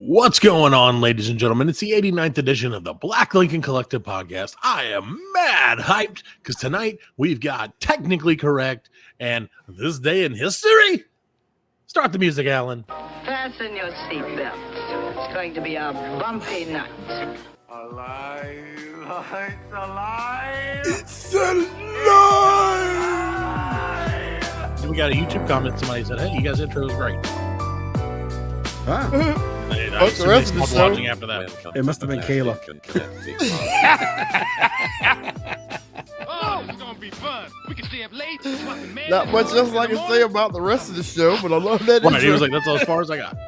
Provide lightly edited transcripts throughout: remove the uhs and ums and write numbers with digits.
What's going on, ladies and gentlemen? It's the 89th edition of the Black Lincoln Collective Podcast. I am mad hyped because tonight we've got Technically Correct and This Day in History. Start the music, Alan. Fasten your seatbelts. It's going to be a bumpy night. Alive! It's alive! It's alive! We got a YouTube comment. Somebody said, "Hey, you guys' intro is great." Huh? I the rest of the show? watching after that. It must have been Kayla. Oh, it's gonna be fun. We can stay up late. Not much else I can say about the rest of the show, but I love that Right, intro. he was like, "That's as far as I got." I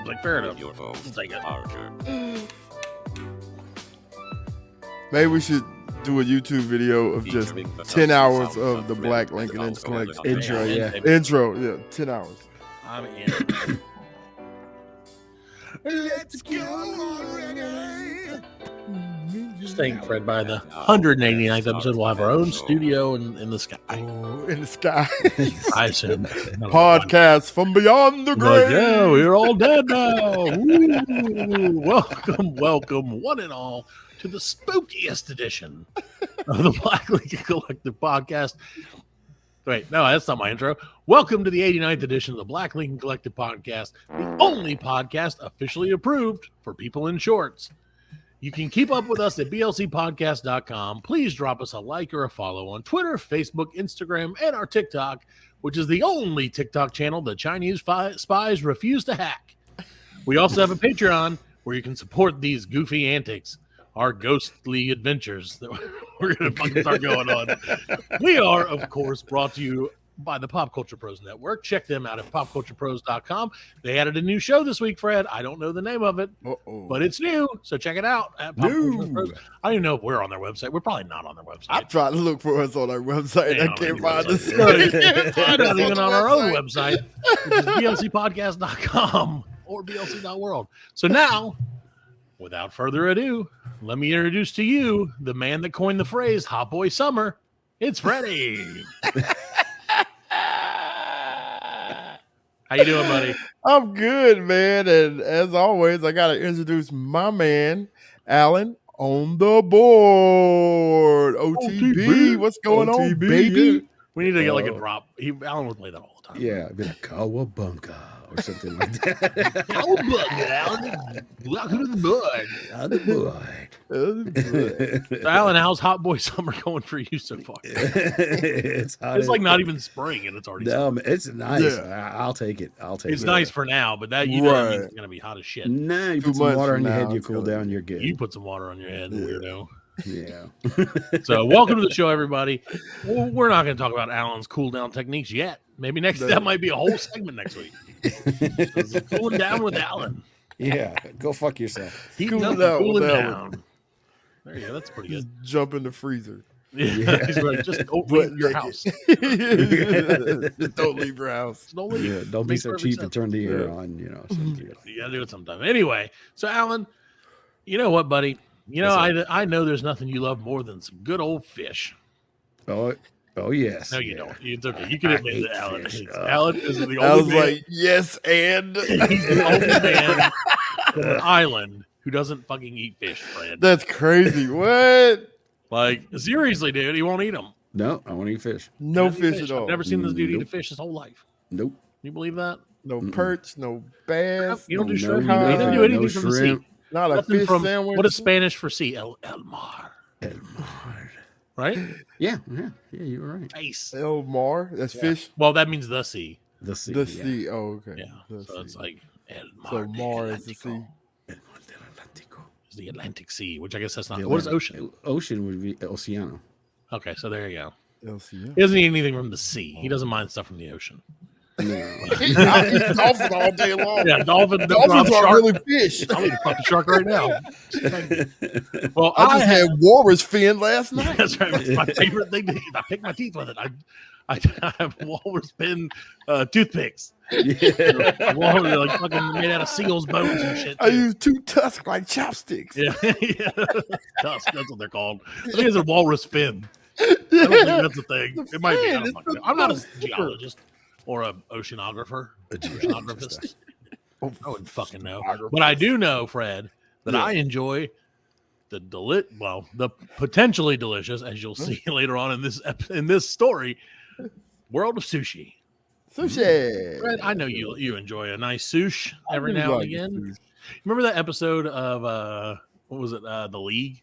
was like, fair enough. We'll take it. Maybe we should do a YouTube video of just 10 hours of the Black Lincoln intro. Intro, yeah. Intro, yeah, 10 hours. I'm in. Let's go already. Just thank Fred, by the 189th episode, we'll have our own studio in the sky. Oh, in the sky. I assume. Podcast from beyond the Like, grave. yeah, we're all dead now. Woo. Welcome, one and all, to the spookiest edition of the Black Lincoln Collective Podcast. Wait, no, that's not my intro. Welcome to the 89th edition of the Black Lincoln Collective Podcast, the only podcast officially approved for people in shorts. You can keep up with us at blcpodcast.com. Please drop us a like or a follow on Twitter, Facebook, Instagram, and our TikTok, which is the only TikTok channel the Chinese spies refuse to hack. We also have a Patreon where you can support these goofy antics, our ghostly adventures that we're going to fucking start going on. We are, of course, brought to you by the Pop Culture Pros Network. Check them out at popculturepros.com. They added a new show this week, Fred. I don't know the name of it, but it's new, so check it out at Pop Culture Pros. I don't even know if we're on their website. We're probably not on their website. I tried to look for us on our website. Ain't I on can't any find website. us. We're not even on our own website, which is blcpodcast.com or blc.world. So now, without further ado, let me introduce to you the man that coined the phrase "Hot Boy Summer." It's Freddie. How you doing, buddy? I'm good, man. And as always, I got to introduce my man, Alan, on the board. OTB. What's going on, baby? Yeah. We need to get like a drop. Alan would play that all the time. Yeah, I'd be like Cowabunga or something like that. Cowabunga, Alan. Welcome to the board. So, Alan, how's Hot Boy Summer going for you so far? It's hot. It's like not even spring and it's already summer. It's nice. Yeah. I'll take it. It's nice for now, but that you know that means it's gonna be hot as shit. Nah, you 2 put some months water on from your now, head, you it's cool gonna down, you're good. You put some water on your head, weirdo. Yeah. So welcome to the show, everybody. We're not going to talk about Alan's cool down techniques yet. Maybe that might be a whole segment next week. So cooling down with Alan. Yeah. Go fuck yourself. Heating Cool up down and cooling with down. There you go. That's pretty Just good. jump in the freezer. Yeah. He's right. Just don't leave your house. Just don't leave your house. Just don't leave. Yeah, don't be Makes so perfect cheap and sense. turn the air on, you know. You got to do it sometime. Anyway, so Alan, you know what, buddy? You know, I know there's nothing you love more than some good old fish. Oh yes. No, you don't. It's okay. You can admit that Alan. fish. Alan is the only I was man. like, yes, and He's the only man from an island who doesn't fucking eat fish, Fred. that's crazy. What? Like, seriously, dude, he won't eat them. No, I want to eat fish. No fish at I've all. never seen this dude eat a Nope. fish his whole life. Nope. You believe that? No perch, no bass, You don't do No, shrimp. no, He doesn't do anything no from the sea. shrimp. not a Nothing fish from sandwich. what is Spanish for sea? El mar, right? Yeah, you were right. Face. El Mar? That's fish. Well, that means the sea. The sea. The yeah. sea. Oh, okay. Yeah. The So it's sea. like El mar. So del Mar is the Atlántico. sea. It's the Atlantic Sea, which I guess that's not. The What is Atlantic- ocean? Ocean would be Oceano. Okay, so there you go. El sea. He doesn't eat anything from the sea. He doesn't mind stuff from the ocean. No. I eat dolphin all day long. Yeah, dolphin. Dolphins shark. are really fish. I'm eating a fucking shark right now. Well, I just had walrus fin last night. That's right. It's my favorite thing to eat. I pick my teeth with it. I have walrus pin toothpicks. Yeah. Walrus, like fucking made out of seals' bones and shit. I too. use 2 tusks like chopsticks. Yeah, yeah. Tusk, that's what they're called. I think it's a walrus fin. I don't think that's a thing. It might be. I don't fucking know. I'm not a geologist or a oceanographer. Oceanographist. Oh, I wouldn't fucking know. But I do know, Fred, that I enjoy the potentially delicious, as you'll see later on in this story, world of sushi. Sushi. Fred, I know you enjoy a nice sushi every now and again. Remember that episode of what was it? The League,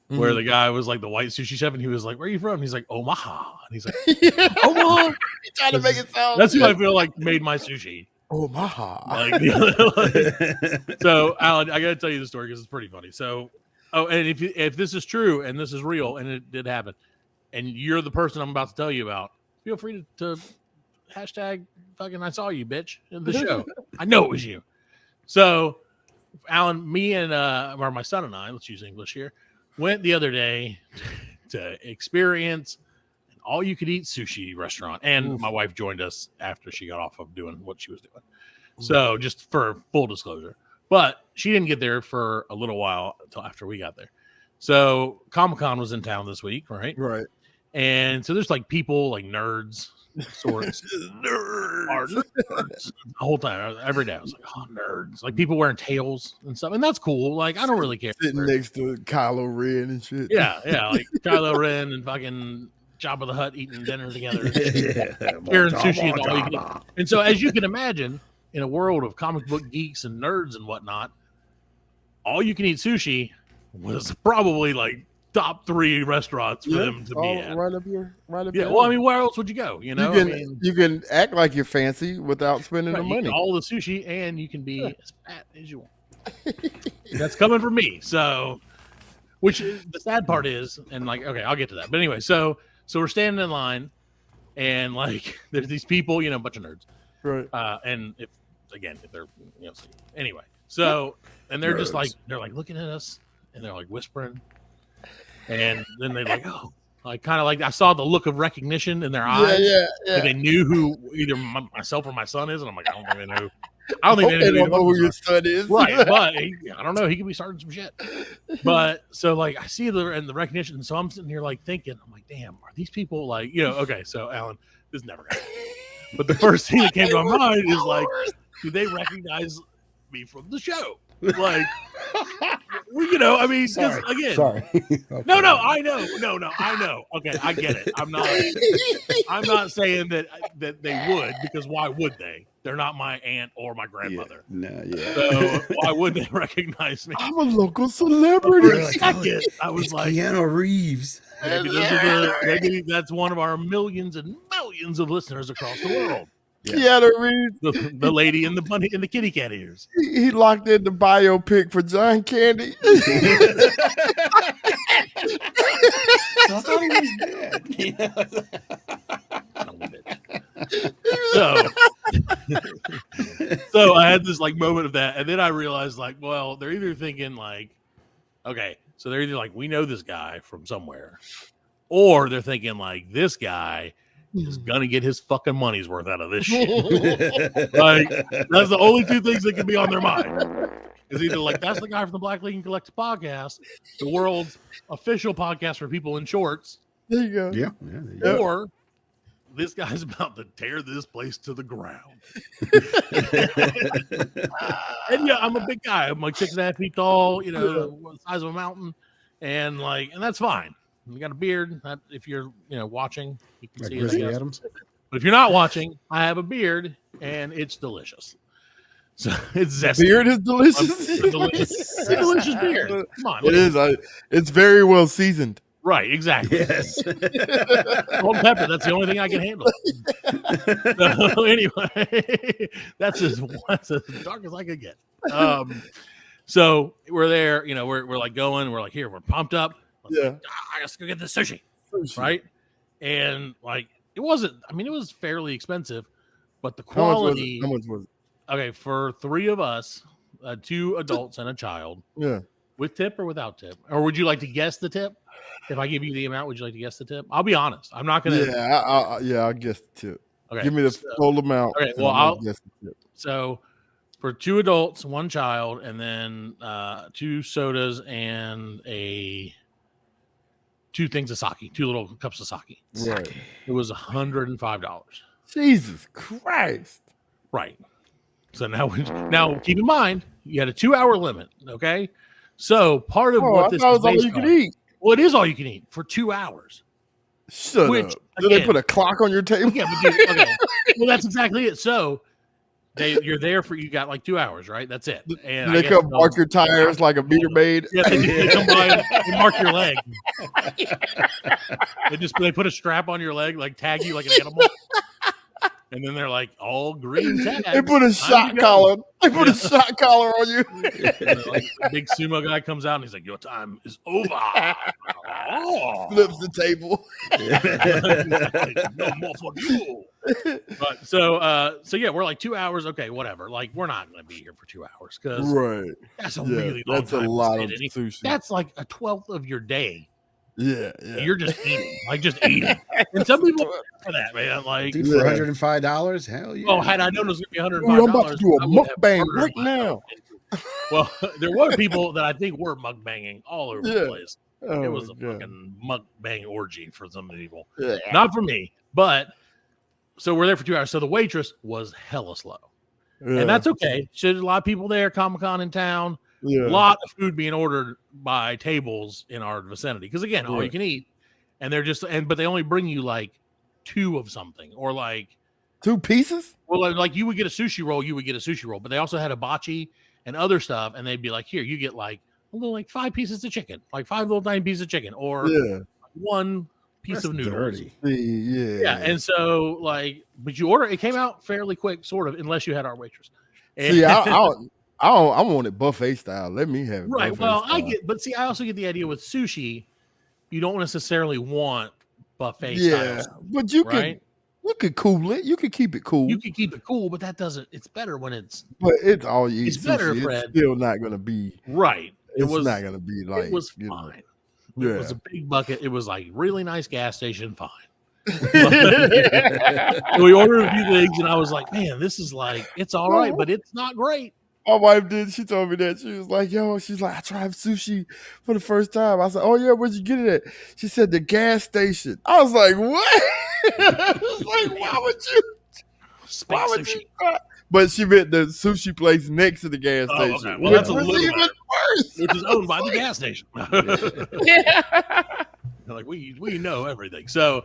where the guy was like the white sushi chef, and he was like, "Where are you from?" And he's like, "Omaha." And he's like, "Omaha." He's trying to make it sound. That's who I feel like made my sushi. Omaha. So, Alan, I got to tell you the story because it's pretty funny. So, and if this is true and this is real and it did happen, and you're the person I'm about to tell you about, feel free to hashtag fucking I saw you, bitch, in the show. I know it was you. So, Alan, me and or my son and I, let's use English here, went the other day to experience an all-you-could-eat sushi restaurant, and my wife joined us after she got off of doing what she was doing. So, just for full disclosure, but she didn't get there for a little while until after we got there. So, Comic-Con was in town this week, right? Right. And so there's like people, like nerds, sorts, nerds. The whole time, every day, I was like, "Oh, nerds!" Like people wearing tails and stuff, and that's cool. Like I don't really care. Sitting next to Kylo Ren and shit. Yeah, like Kylo Ren and fucking Jabba the Hutt eating dinner together, sharing sushi and all you can. And so, as you can imagine, in a world of comic book geeks and nerds and whatnot, all you can eat sushi was probably like top 3 restaurants for them to be at. Right up here. Yeah, well, I mean, where else would you go? You know, you can act like you're fancy without spending the money. All the sushi, and you can be as fat as you want. That's coming from me. So, which is, the sad part is, and like, okay, I'll get to that. But anyway, so we're standing in line, and like, there's these people, a bunch of nerds, right? And if they're, anyway, so, and they're just like, they're like looking at us, and they're like whispering. And then they like, I saw the look of recognition in their eyes. Yeah. Like they knew who either myself or my son is, and I'm like, I don't think they know. I don't think they know who your son is, right? But I don't know. He could be starting some shit. But so like I see the recognition, and so I'm sitting here like thinking, I'm like, damn, are these people like okay? So Alan, this is never gonna happen. But the first thing that came to my mind is like, do they recognize me from the show? Like, well, I mean, Sorry. Again, Sorry. Okay. No, I know. Okay, I get it. I'm not saying that they would, because why would they? They're not my aunt or my grandmother. Yeah. So why would they recognize me? I'm a local celebrity. For a second, I was like, Keanu Reeves. Maybe that's one of our millions and millions of listeners across the world. Keanu Reeves, the lady in the bunny in the kitty cat ears. He locked in the biopic for John Candy. I thought he was dead. So I had this like moment of that, and then I realized like, well, they're either thinking like, okay, so they're either like, we know this guy from somewhere, or they're thinking like, this guy is gonna get his fucking money's worth out of this shit. Like, that's the only 2 things that can be on their mind. Is either like, that's the guy from the Black League and Collective podcast, the world's official podcast for people in shorts. There you go. Yeah. Or this guy's about to tear this place to the ground. And yeah, I'm a big guy. I'm like 6.5 feet tall, the size of a mountain, and that's fine. I got a beard. If you're watching, you can see Grizzly it. Adams. But if you're not watching, I have a beard, and it's delicious. So it's zesty. Beard is delicious. It's a delicious beard. Come on, it is. It's very well seasoned. Right, exactly. Yes. Salt and pepper. That's the only thing I can handle. So anyway, that's as dark as I could get. So we're there. We're like going. We're like, here. We're pumped up. I gotta go get the sushi, right? And like, it wasn't. I mean, it was fairly expensive, but the quality. How much was it? Okay, for 3 of us, 2 adults and a child. Yeah. With tip or without tip? Or would you like to guess the tip? If I give you the amount, would you like to guess the tip? I'll be honest. I'm not gonna. Yeah, I'll guess the tip. Okay. Give me the full amount. Okay. Well, I'll guess the tip. So for 2 adults, 1 child, and then 2 sodas and 2 things of sake, 2 little cups of sake. Right. It was $105. Jesus Christ. Right. So now keep in mind, you had a 2-hour limit, okay? So part of what I this thought is it was all based you could on, eat. well, it is all you can eat for 2 hours. Shut Which, up. Do they again- put a clock on your table? Yeah, but dude, okay. Well, that's exactly it. So you're there you got like 2 hours, right? That's it. And Do they come mark your tires like a meter maid? Yeah, they come by and mark your leg. They put a strap on your leg, like tag you like an animal. And then they're like, all green tags. They put a shot collar. They put a shot collar on you. Like, the big sumo guy comes out and he's like, your time is over. Oh. Flips the table. No more for you. But so yeah, we're like 2 hours. Okay, whatever. Like, we're not going to be here for 2 hours because Right. that's a really long That's time. a lot to of sit. sushi. That's like a 12th of your day. Yeah. You're just eating, just eating. And some people for that, man. Like, Dude, for $105, hell yeah. oh, had I known it was going to be $105, I'm about to do a I would have mukbang murdered right myself. now. Well, there were people that I think were mukbanging all over the place. Oh, It was a God. fucking mukbang orgy for some people. Yeah. Not for me, but so we're there for 2 hours. So the waitress was hella slow. And that's okay. So there's a lot of people there, Comic-Con in town. Yeah. A lot of food being ordered by tables in our vicinity. Because again, all you Right. can eat. And they're but they only bring you like 2 of something. Or like 2 pieces? well, like you would get a sushi roll, but they also had hibachi and other stuff, and they'd be like, here, you get like a little, like 5 pieces of chicken, like 5 little tiny pieces of chicken, or Yeah. 1 piece That's of noodles. dirty. Yeah. Yeah, and so but you order, it came out fairly quick, sort of, unless you had our waitress. And, See, I want it buffet style. Let me have it. right. buffet Well, style. but see, I also get the idea with sushi, you don't necessarily want buffet Yeah, style, but you right? could cool it. You could keep it cool. You can keep it cool, but that doesn't. It's better when it's But it's all you eat. It's better, sushi. Fred. It's still not going to be. right. It's not going to be like. It was you know. fine. Yeah. It was a big bucket. It was like really nice gas station. Fine. We ordered a few things, and I was like, "Man, this is like it's all right, but it's not great." My wife did. She told me that. She was like, yo, she's like, I tried sushi for the first time. I said, oh, yeah, where'd you get it at? She said, the gas station. I was like, what? I was like, why would you try? But she meant the sushi place next to the gas Oh, station. okay. Well, that's a which was little even better. worse. Which is owned by the gas station. Yeah. Like we know everything. So,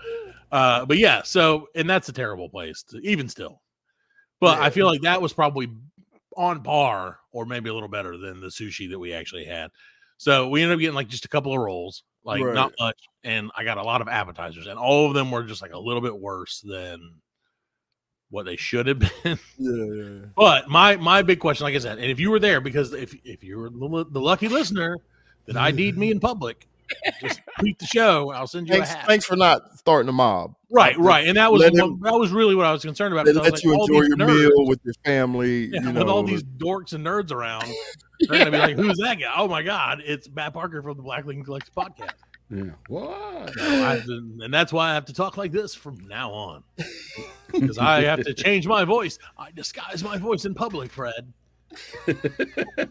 but yeah. So, and that's a terrible place, even still. But I feel like that was probably on par, or maybe a little better than the sushi that we actually had. So we ended up getting like just a couple of rolls, like not much, and I got a lot of appetizers, and all of them were just like a little bit worse than what they should have been. Yeah. But my big question, like I said, and if you were there, because if you were the lucky listener that ID'd me in public, just tweet the show. I'll send you a hat. Thanks for not starting the mob. Right. And that was Let that was really what I was concerned about. They because I let was you like, all enjoy these your nerds- meal with your family. Yeah, you know, with all these dorks and nerds around, they're gonna be like, "Who's that guy?" Oh my God, it's Matt Parker from the Black Lincoln Collective podcast. Yeah. What? So and that's why I have to talk like this from now on, because I have to change my voice. I disguise my voice in public, Fred,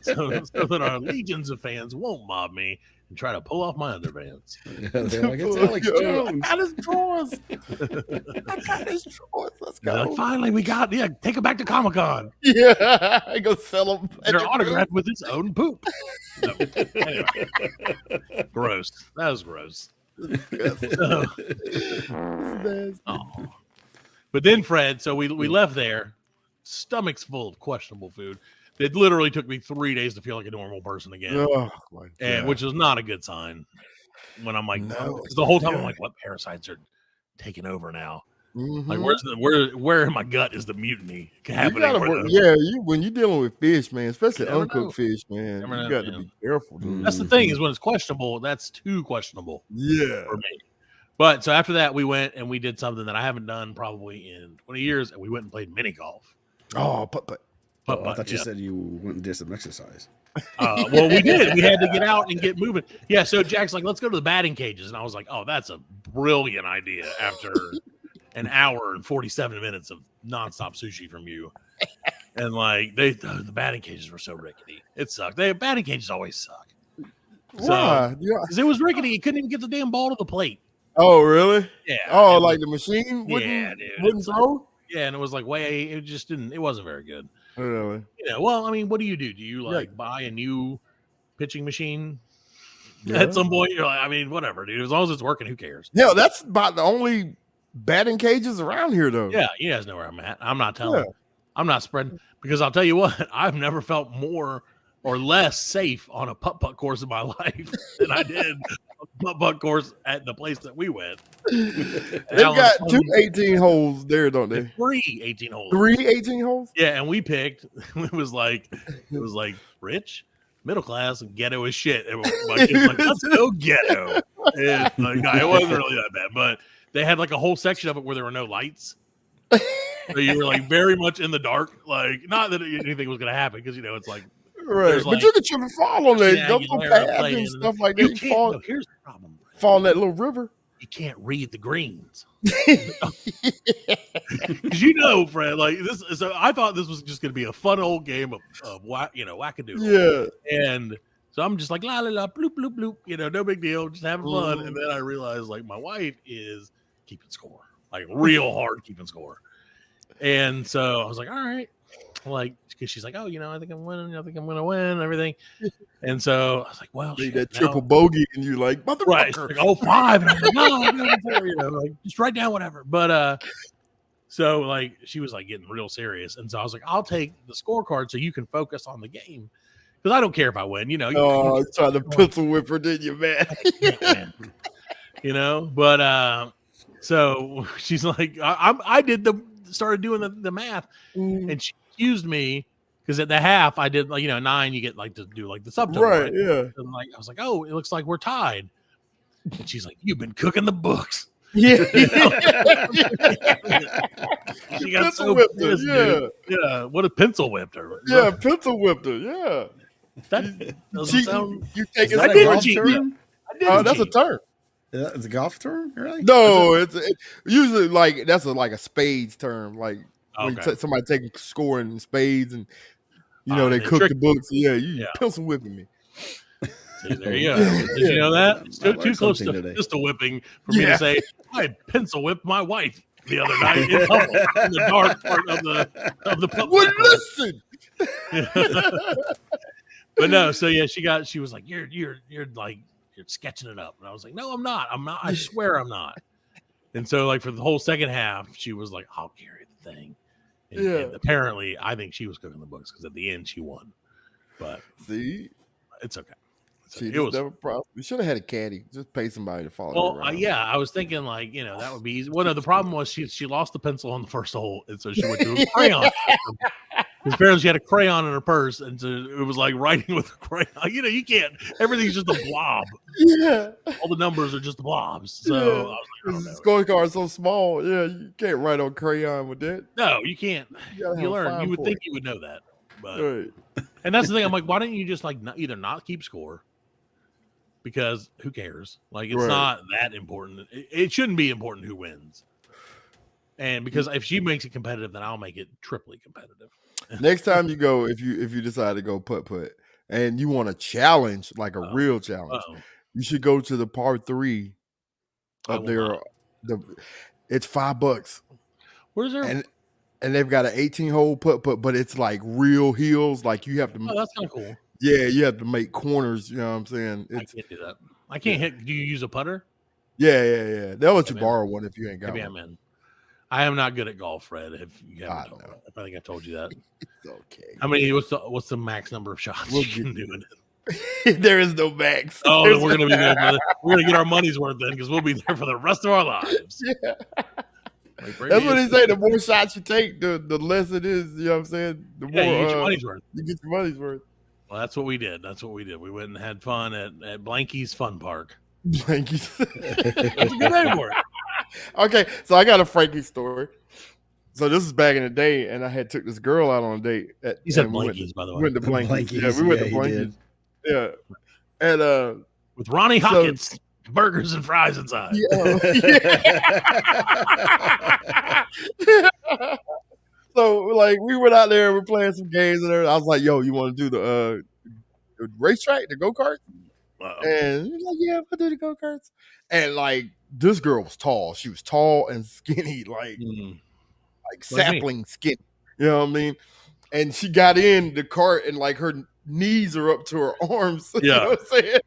so that our legions of fans won't mob me and try to pull off my underpants. They're like, it's Alex Jones. I got his drawers. I got his drawers. Let's They're go. like, finally, we got take him back to Comic-Con. Yeah, I go sell them. They're autographed with its own poop. No. Anyway. Gross. That was gross. Oh. But then, Fred, so we left there, stomachs full of questionable food. It literally took me 3 days to feel like a normal person again, Oh, my and God. which was not a good sign. When I'm like, No. because the whole time I'm like, what parasites are taking over now? Mhm. Like, where in my gut is the mutiny You happening? gotta where work, the- when you're dealing with fish, man, especially never uncooked know. fish, man, Never you know, got to man. be careful, dude. That's the thing, is when it's questionable, that's too questionable Yeah. for me. But so after that, we went and we did something that I haven't done probably in 20 years, and we went and played mini golf. Oh, but Oh, I thought you yeah. said you went and did some exercise. Well, we did. We had to get out and get moving. Yeah. So Jack's like, let's go to the batting cages, and I was like, oh, that's a brilliant idea. After an hour and 47 minutes of nonstop sushi from you, and like the batting cages were so rickety. It sucked. Batting cages always suck. why? Yeah. Because it was rickety. You couldn't even get the damn ball to the plate. Oh, really? Yeah. Oh, it like was- the machine Yeah, dude. wouldn't throw? Yeah, and it was like it just didn't. It wasn't very good. Really? Well, I mean, what do you do? Do you like buy a new pitching machine Yeah. at some point? You're like, I mean, whatever, dude. As long as it's working, who cares? Yeah, that's about the only batting cages around here, though. Yeah, you guys know where I'm at. I'm not telling. I'm not spreading, because I'll tell you what, I've never felt more or less safe on a putt-putt course in my life than I did on a putt-putt course at the place that we went. They've got 2 18 holes there, don't they? 3 18 holes. 3 18 holes? Yeah, and we picked, it was like rich, middle class, and ghetto as shit. And my kids like, let's go ghetto. And like, no, it wasn't really that bad, but they had like a whole section of it where there were no lights. So you were like very much in the dark. Like, not that anything was going to happen, because it's like, right. But you could trip and fall on that. Go path and stuff like that. You fall, here's the problem. Fall in that little river. You can't read the greens. Because Fred, like this. So I thought this was just going to be a fun old game of wackadoodle. Yeah. And so I'm just like, la la la, bloop bloop bloop. No big deal, just having fun. And then I realized, like, my wife is keeping score, like real hard keeping score. And so I was like, all right, like, because she's like, oh, I think I'm winning. I think I'm going to win and everything. And so I was like, well, shit, that triple bogey, and you like, motherfucker. Right, like, 5. And I'm like, no, I'm going for, like, just write down whatever. But so like she was like getting real serious, and so I was like, I'll take the scorecard so you can focus on the game, because I don't care if I win. Oh, you tried to pencil whip her, didn't you, man? But so she's like, I started doing the math, and she accused me, because at the half I did, like, 9, you get like to do like the subtotal, right? Yeah. And like I was like, oh, it looks like we're tied. And she's like, you've been cooking the books. Yeah. She got so pissed, dude. Yeah. What a pencil whipped her. Yeah, pencil whipped her. Yeah. That doesn't sound. You take it. I didn't cheat. Oh, that's a turn. It's a golf term, really? No, it's usually like that's like a spades term. Like when somebody taking scoring in spades, and they cook the books. Yeah, you pencil whipping me. See, there you go. Did you know that? Still too close to pistol whipping for me to say I pencil whipped my wife the other night in the dark part of the pub. Well, listen. But no, so yeah, she was like, you're like, you're sketching it up. And I was like, no, I'm not. I swear I'm not. And so, like, for the whole second half, she was like, I'll carry the thing. And apparently, I think she was cooking the books, because at the end, she won. But see, it's okay. It was never problem. We should have had a caddy. Just pay somebody to follow her around. Yeah, I was thinking, like, that would be easy. Well, no, the problem was she lost the pencil on the first hole, and so she went to a crayon. Because apparently she had a crayon in her purse, and so it was like writing with a crayon. You can't. Everything's just a blob. Yeah. All the numbers are just blobs. So I was like, the scorecard's so small. Yeah, you can't write on crayon with that. No, you can't. You learn. You would think you would know that. But and that's the thing. I'm like, why didn't you just like either not keep score? Because who cares? Like, it's not that important. It shouldn't be important who wins. And because if she makes it competitive, then I'll make it triply competitive. Next time you go, if you decide to go putt-putt and you want a challenge, like a real challenge, you should go to the par 3 up there. It's $5. Where's there? And they've got an 18-hole putt-putt, but it's like real hills. Like you have to. Oh, that's kind of cool. Yeah, you have to make corners. You know what I'm saying? I can't do that. I can't hit. Do you use a putter? Yeah. They'll let you borrow one if you ain't got one. I'm in. I am not good at golf, Fred. If you haven't told me. I think I told you that. It's okay. I mean, what's the max number of shots you can do in it? There is no max. Oh, then we're gonna be there. We're gonna get our money's worth then, because we'll be there for the rest of our lives. Yeah. Like, that's what they say. The more shots you take, the less it is. You know what I'm saying? The more you get your money's worth. You get your money's worth. Well, that's what we did. We went and had fun at Blanky's Fun Park. Blanky's. That's a good name for it. Okay, so I got a Frankie story. So this is back in the day, and I had took this girl out on a date. He said Blanky's, by the way. We went to Blanky's. Yeah, we went to Blanky's. Yeah, and with Ronnie Hawkins, burgers and fries inside. So like we went out there, we're playing some games, and I was like, "Yo, you want to do the racetrack, the go-kart?" And he was like, "Yeah, we'll do the go-karts." And like this girl was tall. She was tall and skinny, like sapling skinny. You know what I mean? and she got in the cart and like her knees are up to her arms. You know what I'm saying?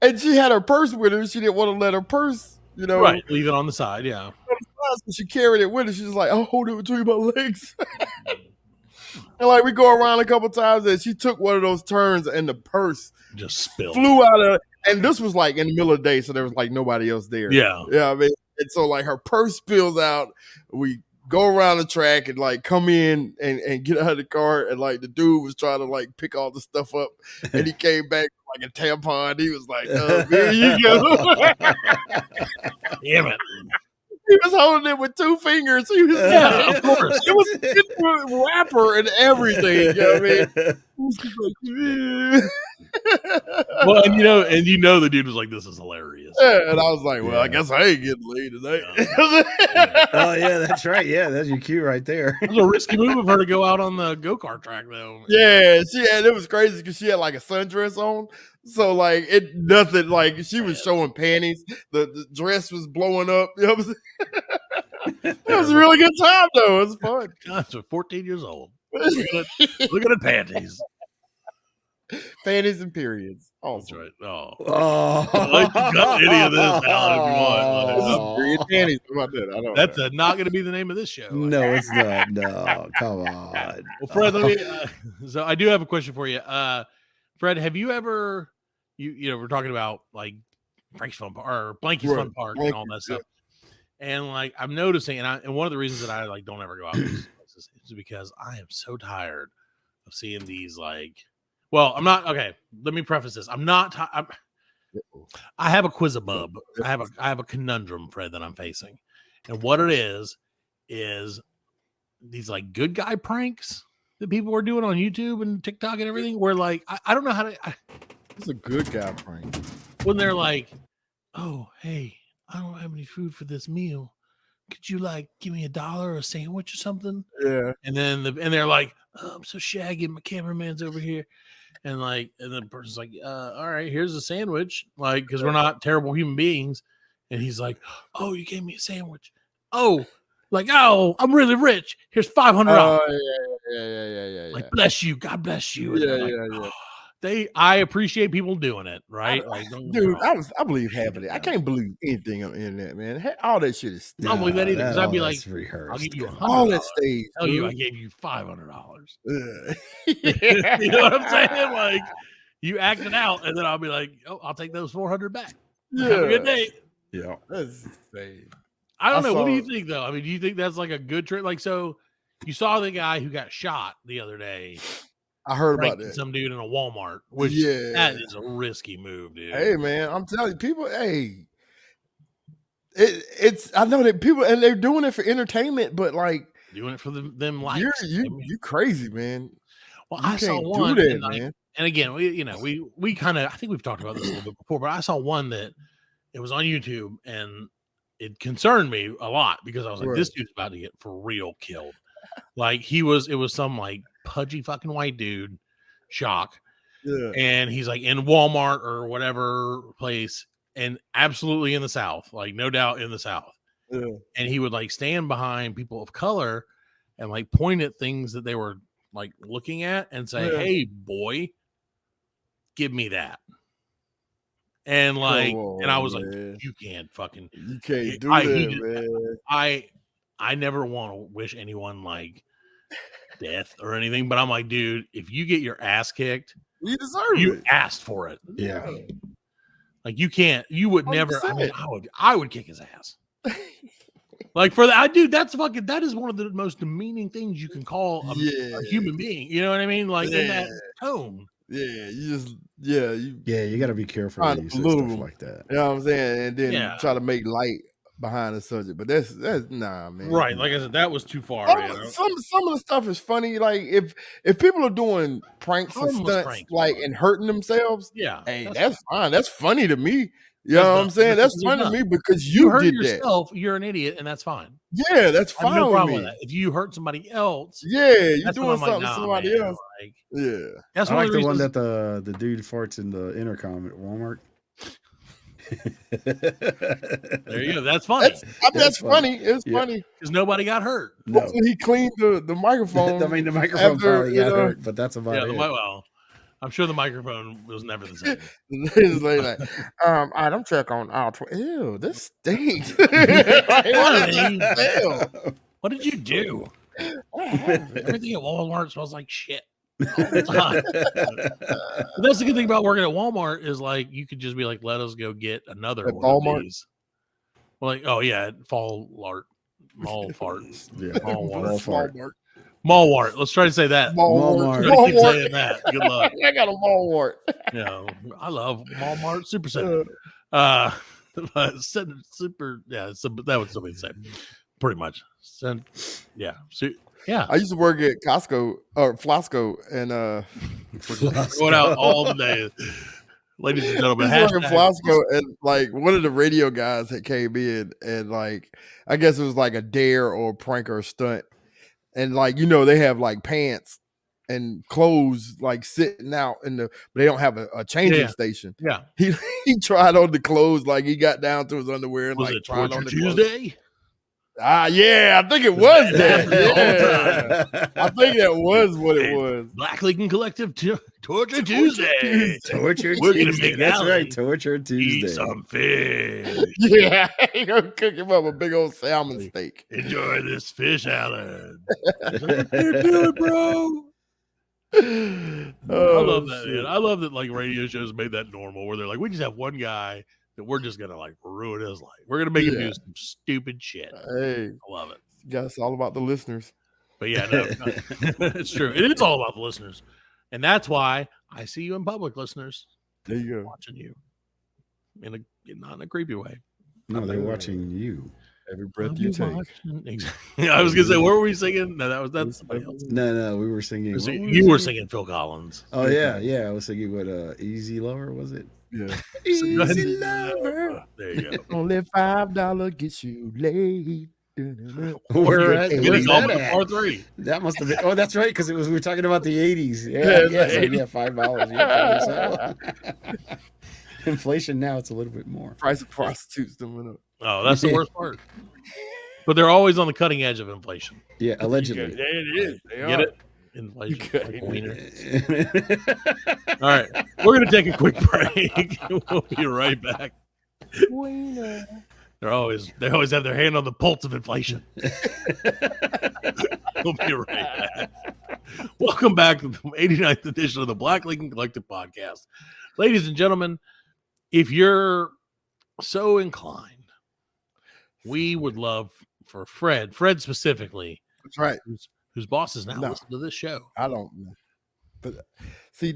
And she had her purse with her. She didn't want to let her purse, you know, right, leave it on the side. Yeah. So she carried it with her. She's like, I'll hold it between my legs. And like we go around a couple times and she took one of those turns and the purse just spilled, flew out of, and this was like in the middle of the day, so there was like nobody else there. Yeah. Yeah. I mean, and so like her purse spills out. We go around the track and like come in and get out of the car, and like the dude was trying to like pick all the stuff up, and he came back with like a tampon. He was like, there you go. Damn it. He was holding it with 2 fingers. He was, of course. It was a wrapper and everything. You know what I mean? Well, and you know the dude was like, this is hilarious. Yeah, and I was like, well, I guess I ain't getting laid tonight. Oh yeah, that's right. Yeah, that's your cue right there. It was a risky move of her to go out on the go-kart track, though. Yeah, it was crazy because she had like a sundress on. So like nothing, like she was showing panties. The dress was blowing up. You know what I'm saying? It was a really good time though. It was fun. Gosh, we're 14 years old. Look at the panties. Panties and periods. That's right. Oh. Oh. You cut any of this out if you want. Like, period panties. What about that? I don't That's know. not going to be the name of this show. No, it's not. No, come on. Well, Fred, let me. So I do have a question for you. Fred, have you ever? You know, we're talking about like Frank's Fun Park or Blanky's Fun Park and all that stuff. And like I'm noticing, and one of the reasons that I like don't ever go out to these places is because I am so tired of seeing these like. Well, I'm not okay. Let me preface this. I'm not. I have a quizabub. I have a conundrum, Fred, that I'm facing, and what it is these like good guy pranks that people are doing on YouTube and TikTok and everything. Where like I don't know how to. It's a good guy prank. When they're like, "Oh, hey, I don't have any food for this meal. Could you like give me $1 or a sandwich or something?" Yeah. And then they're like, "Oh, I'm so shaggy. My cameraman's over here." And the person's like, all right, here's a sandwich. Like, because we're not terrible human beings. And he's like, oh, you gave me a sandwich. Oh, like, oh, I'm really rich. Here's $500. Yeah. Like, bless you. God bless you. Yeah. I appreciate people doing it, right? Dude, I believe half of it. I can't believe anything on the internet, man. All that shit is I don't believe that either. Because I'd be like, rehearsed. I'll give you $100. all that stage. Tell you I gave you $500. You know what I'm saying? Like, you act it out, and then I'll be like, oh, I'll take those $400 back. Yeah. Have a good day. Yeah. That's insane. I don't know. What do you think, though? I mean, do you think that's like a good trick? Like, so you saw the guy who got shot the other day. I heard about that. Some dude in a Walmart, which that is a risky move, dude. Hey, man, I'm telling you, people, hey, it's I know that people, and they're doing it for entertainment, but like doing it for them likes. You crazy, man. Well, you I saw can't one, do that, man. And again, we kind of, I think we've talked about this a little bit before, but I saw one that it was on YouTube and it concerned me a lot because I was like, this dude's about to get for real killed. Like it was some like pudgy fucking white dude, shock. Yeah. And he's like in Walmart or whatever place, and absolutely in the South, like no doubt in the South. Yeah. And he would like stand behind people of color and like point at things that they were like looking at and say, hey, boy, give me that. And like, and I was man. like, you can't do that, man. I never want to wish anyone like death or anything, but I'm like, dude, if you get your ass kicked, you deserve it. You asked for it. Yeah. Like you would 100%. Never, I mean, I would kick his ass. Like for that, dude, that is one of the most demeaning things you can call a human being. You know what I mean? Like in that tone. Yeah, you got to be careful when you say stuff like that. You know what I'm saying? And then try to make light behind the subject, but that's nah, man. Right, like I said, that was too far. Some of the stuff is funny. Like if people are doing pranks and stunts, like and hurting themselves, hey, that's fine. That's funny to me. You know what I'm saying? That's funny to me because you hurt did yourself. That. You're an idiot, and that's fine. Yeah, that's fine. No problem with that. If you hurt somebody else, you're doing something to somebody else. That's I like the one that the dude farts in the intercom at Walmart. There you go. That's funny That's funny. It's Yeah. funny. because nobody got hurt. No. Hopefully he cleaned the microphone. I mean, the microphone after, probably got hurt, but that's about Yeah, it. well, I'm sure the microphone was never the same. He's like, all right, I'm check on all 20. Ew, this stinks. Like, what is that smell? What did you do? Everything at Walmart smells like shit. All the time. But that's the good thing about working at Walmart is like you could just be like, let us go get another At one of Walmart? these. Well, like, oh yeah, fall lart, mall fart, Yeah. Walmart. Mallwart. Let's try to say that. Walmart. Try to keep saying that. Good luck. I got a Walmart. Yeah, I love Walmart Super Center. But super. Yeah, that would still be the same, pretty much. Yeah. Yeah. I used to work at Costco or Flasco, and Going out all the day. Ladies and gentlemen, I used to work at hashtag- Flasco, and like one of the radio guys that came in, and like I guess it was like a dare or a prank or a stunt, and like they have like pants and clothes like sitting out but they don't have a changing Yeah. station. Yeah. He tried on the clothes, like he got down to his underwear and Was like it tried Torture on the clothes. Tuesday? Yeah, I think it was that. Yeah. Yeah. I think that was what it was. Black Lincoln Collective Torture Tuesday. Torture We're gonna Tuesday. make That's Allie right. Torture Eat Tuesday. some fish. Yeah, you gonna cook him up a big old salmon steak. Enjoy this fish salad. Do it, bro. I love that, man. I love that like radio shows made that normal where they're like, we just have one guy that we're just gonna like ruin his life. We're gonna make him do some stupid shit. Hey, I love it. guys, it's all about the listeners. But yeah, no, it's true. It is all about the listeners. And that's why I see you in public, listeners, There you go. watching you not in a creepy way. No, they're watching you. Every breath you take. Exactly. I was gonna say, what were we singing? No, that's somebody else. No, we were singing. You were singing Phil Collins. Oh yeah. I was singing what Easy Lover was it? Yeah. Go ahead. Easy Lover. There you go. Only $5 gets you laid. Where at? Getting Where's golf that at at? par 3. That must have been. Oh, that's right, because we were talking about the 80s. Yeah, Yeah, yeah. yeah, $5. Yeah, so. Inflation now, it's a little bit more. Price of prostitutes done went up. Oh, that's the worst part. But they're always on the cutting edge of inflation. Yeah, allegedly. Yeah, it is. They Get are. it? Inflation. Okay. Like a wiener. All right, we're gonna take a quick break. We'll be right back. They always have their hand on the pulse of inflation. We'll be right back. Welcome back to the 89th edition of the Black Lincoln Collective Podcast. Ladies and gentlemen, if you're so inclined, we would love for Fred specifically, That's right. whose bosses now No. listen to this show. I don't know. But see,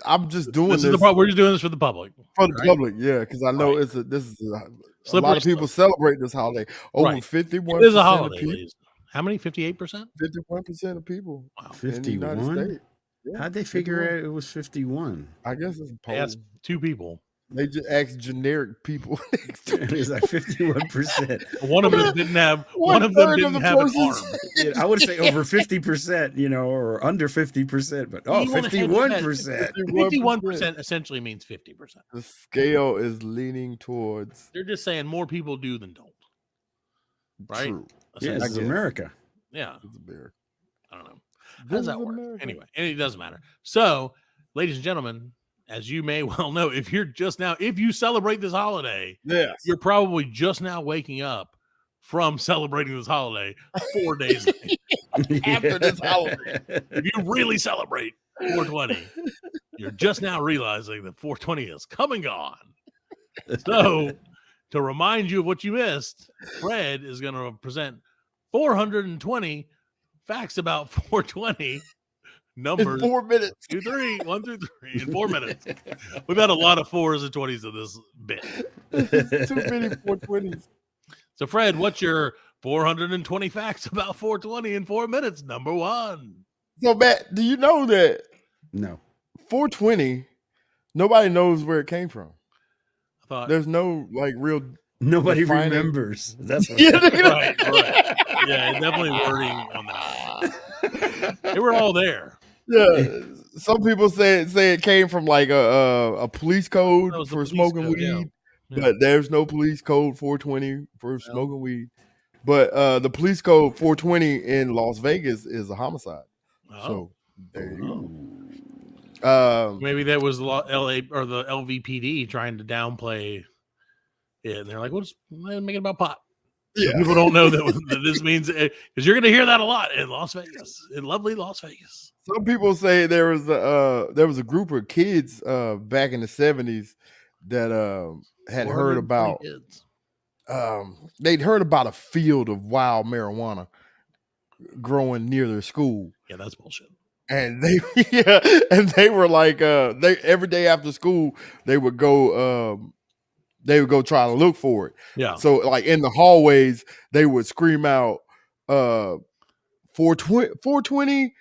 I'm just doing This this, is the problem. We're just doing this for the public. for the right? public, yeah, because I know Right. this is a Slippery lot of people celebrate this holiday. Over Right. 51% It is a of holiday, people, ladies. How many? 58%? 51% of people Wow. in the United 51? States. Yeah, How'd they figure 51. out it was 51? I guess it's a poll. That's two people. They just ask generic people. It's like 51%. One of them didn't have. One One of them third didn't of the have an persons- arm. Yeah, I would say over 50%, or under 50%, but You wanna say 51%. 51% essentially means 50%. The scale is leaning towards They're just saying more people do than don't. Right? true. Yeah, Essentially. it's America. Yeah. It's a bear. I don't know. How This does is that work? America. Anyway, and it doesn't matter. So, ladies and gentlemen, as you may well know, if you celebrate this holiday, Yes. you're probably just now waking up from celebrating this holiday 4 days later. After this holiday. If you really celebrate 420, you're just now realizing that 420 is come and gone. So, to remind you of what you missed, Fred is going to present 420 facts about 420 In numbers 4 minutes. 1 through 3 in 4 minutes. We've had a lot of 4s and 20s in this bit. Too many 420s. So, Fred, what's your 420 facts about 420 in 4 minutes? Number 1. So, Matt, do you know that No. 420, nobody knows where it came from? I thought, There's no like real. Nobody Defining- remembers. That's what right. Yeah, definitely wording on that. They were all there. Yeah. Some people say it came from like a police code That was the for police smoking code, weed. yeah. Yeah. But there's no police code 420 for smoking weed. But the police code 420 in Las Vegas is a homicide. Oh. So there you go. Maybe that was LA or the LVPD trying to downplay it, and they're like, "We'll just make it about pot." Yeah. So people don't know that this means because you're going to hear that a lot in Las Vegas, in lovely Las Vegas. Some people say there was a group of kids back in the 70s that had heard about kids. They'd heard about a field of wild marijuana growing near their school. Yeah, that's bullshit. And they were like they every day after school they would go try to look for it. Yeah. So like in the hallways they would scream out 420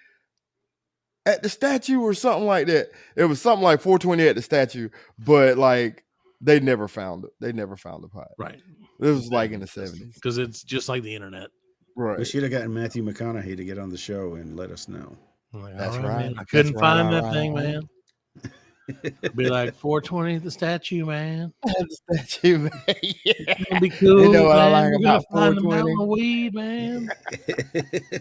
at the statue or something like that. It was something like 420 at the statue, but like they never found it. They never found the pot. Right. This was like in the 70s. Because it's just like the internet. Right. We should have gotten Matthew McConaughey to get on the show and let us know. Like, That's all right. man. I couldn't That's find right. that thing, man. Be like 420 at the statue, man. The statue, man. Yeah. It's gonna be cool. You know what I man. like We're about gonna find the 420? mountain of weed, man.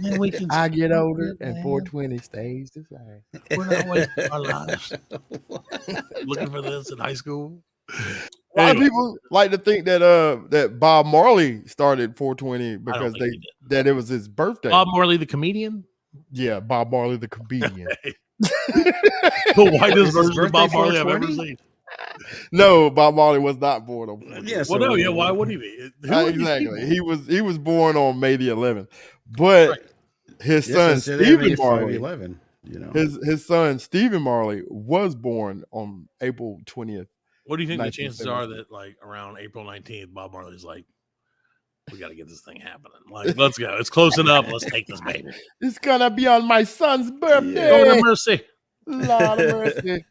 Then we can I get older man. and 420 stays the same. We're not wasting our lives looking for this in high school. A lot of people like to think that that Bob Marley started 420 because that it was his birthday. Bob Marley, the comedian. Yeah, Bob Marley, the comedian. The whitest version of Bob Marley I've ever 420? seen. No, Bob Marley was not born on 420. Yeah, Well, no, yeah. Why wouldn't he be? Who are these Exactly. people? He was born on May the 11th, but his son Stephen Marley, 511, you know. his son Stephen Marley was born on April 20th. What do you think the chances 1970. are that, like, around April 19th, Bob Marley's like, we got to get this thing happening. Like, let's go. It's close enough. Let's take this baby. It's gonna be on my son's birthday. Lord have mercy. Lord of mercy.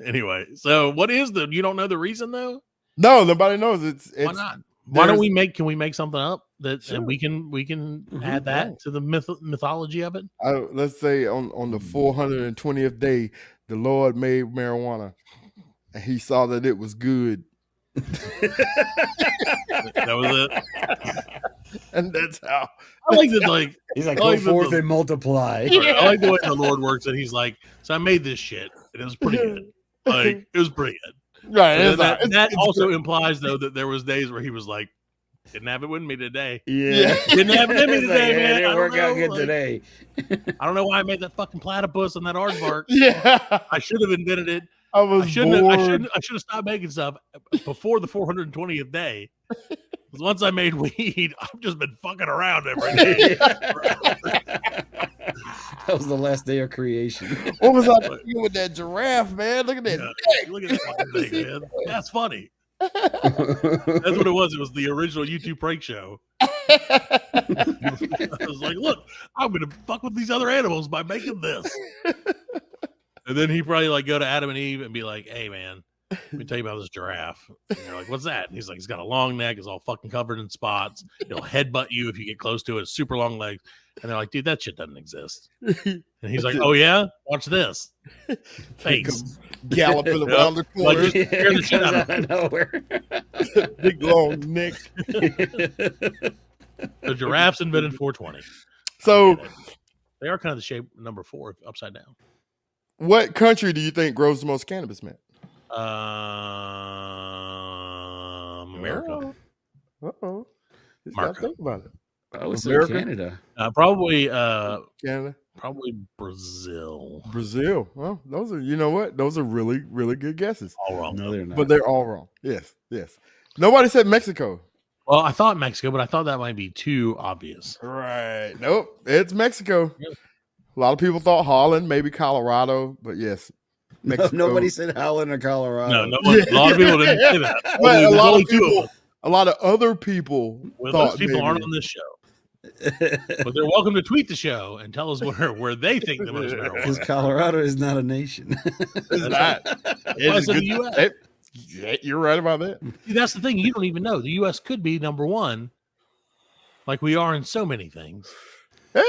Anyway, so what is you don't know the reason though? No, nobody knows. It's Why not? Why don't can we make something up that Sure. and we can add that to the mythology of it? Let's say on the 420th day, the Lord made marijuana, and He saw that it was good, That was it. and that's how. I like that. Like He's like, I go like that forth the- and multiply. I like the way the Lord works. And He's like, so I made this shit, and it was pretty good. Like it was pretty good. Right. And It's that it's also good. implies though that there was days where He was like, didn't have it with me today. Yeah. Didn't have it in me It's today, like, man. It I didn't don't work out know, good like- today. I don't know why I made that fucking platypus and that aardvark. Yeah. I should have invented it. I was I shouldn't bored. have stopped making stuff before the 420th day. 'Cause once I made weed, I've just been fucking around every day. That was the last day of creation. What was I thinking with that giraffe, man? Look at that. Yeah, look at that fucking thing, man. That's funny. That's what it was. It was the original YouTube prank show. I was like, look, I'm gonna fuck with these other animals by making this. And then he probably like go to Adam and Eve and be like, hey man, let me tell you about this giraffe. And they're like, what's that? And he's like, he's got a long neck, it's all fucking covered in spots. It'll headbutt you if you get close to it. It's super long legs. And they're like, dude, that shit doesn't exist. And he's like, oh yeah? Watch this. Face. Galloping around the corner. Like, just scare the shit comes out of out of nowhere. Big long neck. The giraffes invented 420. So, They are kind of the shape number 4 upside down. what country do you think grows the most cannabis, man? America. Uh-oh. Just America. gotta think about it. I would say America? Canada. Probably Canada, Brazil. Brazil. Well, those are, you know what? Those are really, really good guesses. All wrong. No, they're not. But they're all wrong. Yes, yes. Nobody said Mexico. Well, I thought Mexico, but I thought that might be too obvious. Right. Nope. It's Mexico. A lot of people thought Holland, maybe Colorado, but yes. Mexico. Nobody said Holland or Colorado. No, a lot of people didn't say that. Well, There's a lot only of 2 people, us. a lot of other people Well, thought those people maybe. aren't on this show. But they're welcome to tweet the show and tell us where they think the most Because marijuana. Colorado is not a nation. It's not. Why is it the US? You're right about that. See, that's the thing. You don't even know. The U.S. could be number 1, like we are in so many things.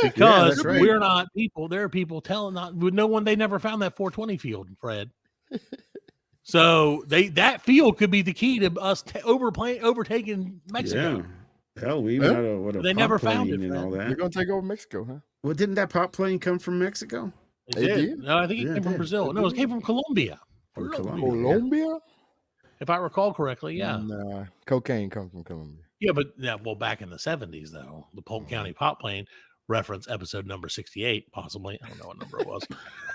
Because that's right. we're not people. There are people telling not with no one. They never found that 420 field, Fred. So that field could be the key to us overtaking Mexico. Yeah. Hell, we even had a They pop never found plane it, and all They're that. gonna take over Mexico, huh? Well, didn't that pop plane come from Mexico? They They did. did? No, I think it came from Brazil. No, it came from Colombia. From Colombia. Colombia? If I recall correctly, yeah. Nah, cocaine comes from Colombia. Yeah, but back in the 70s, though, the Polk County Pop Plane reference episode number 68, possibly. I don't know what number it was.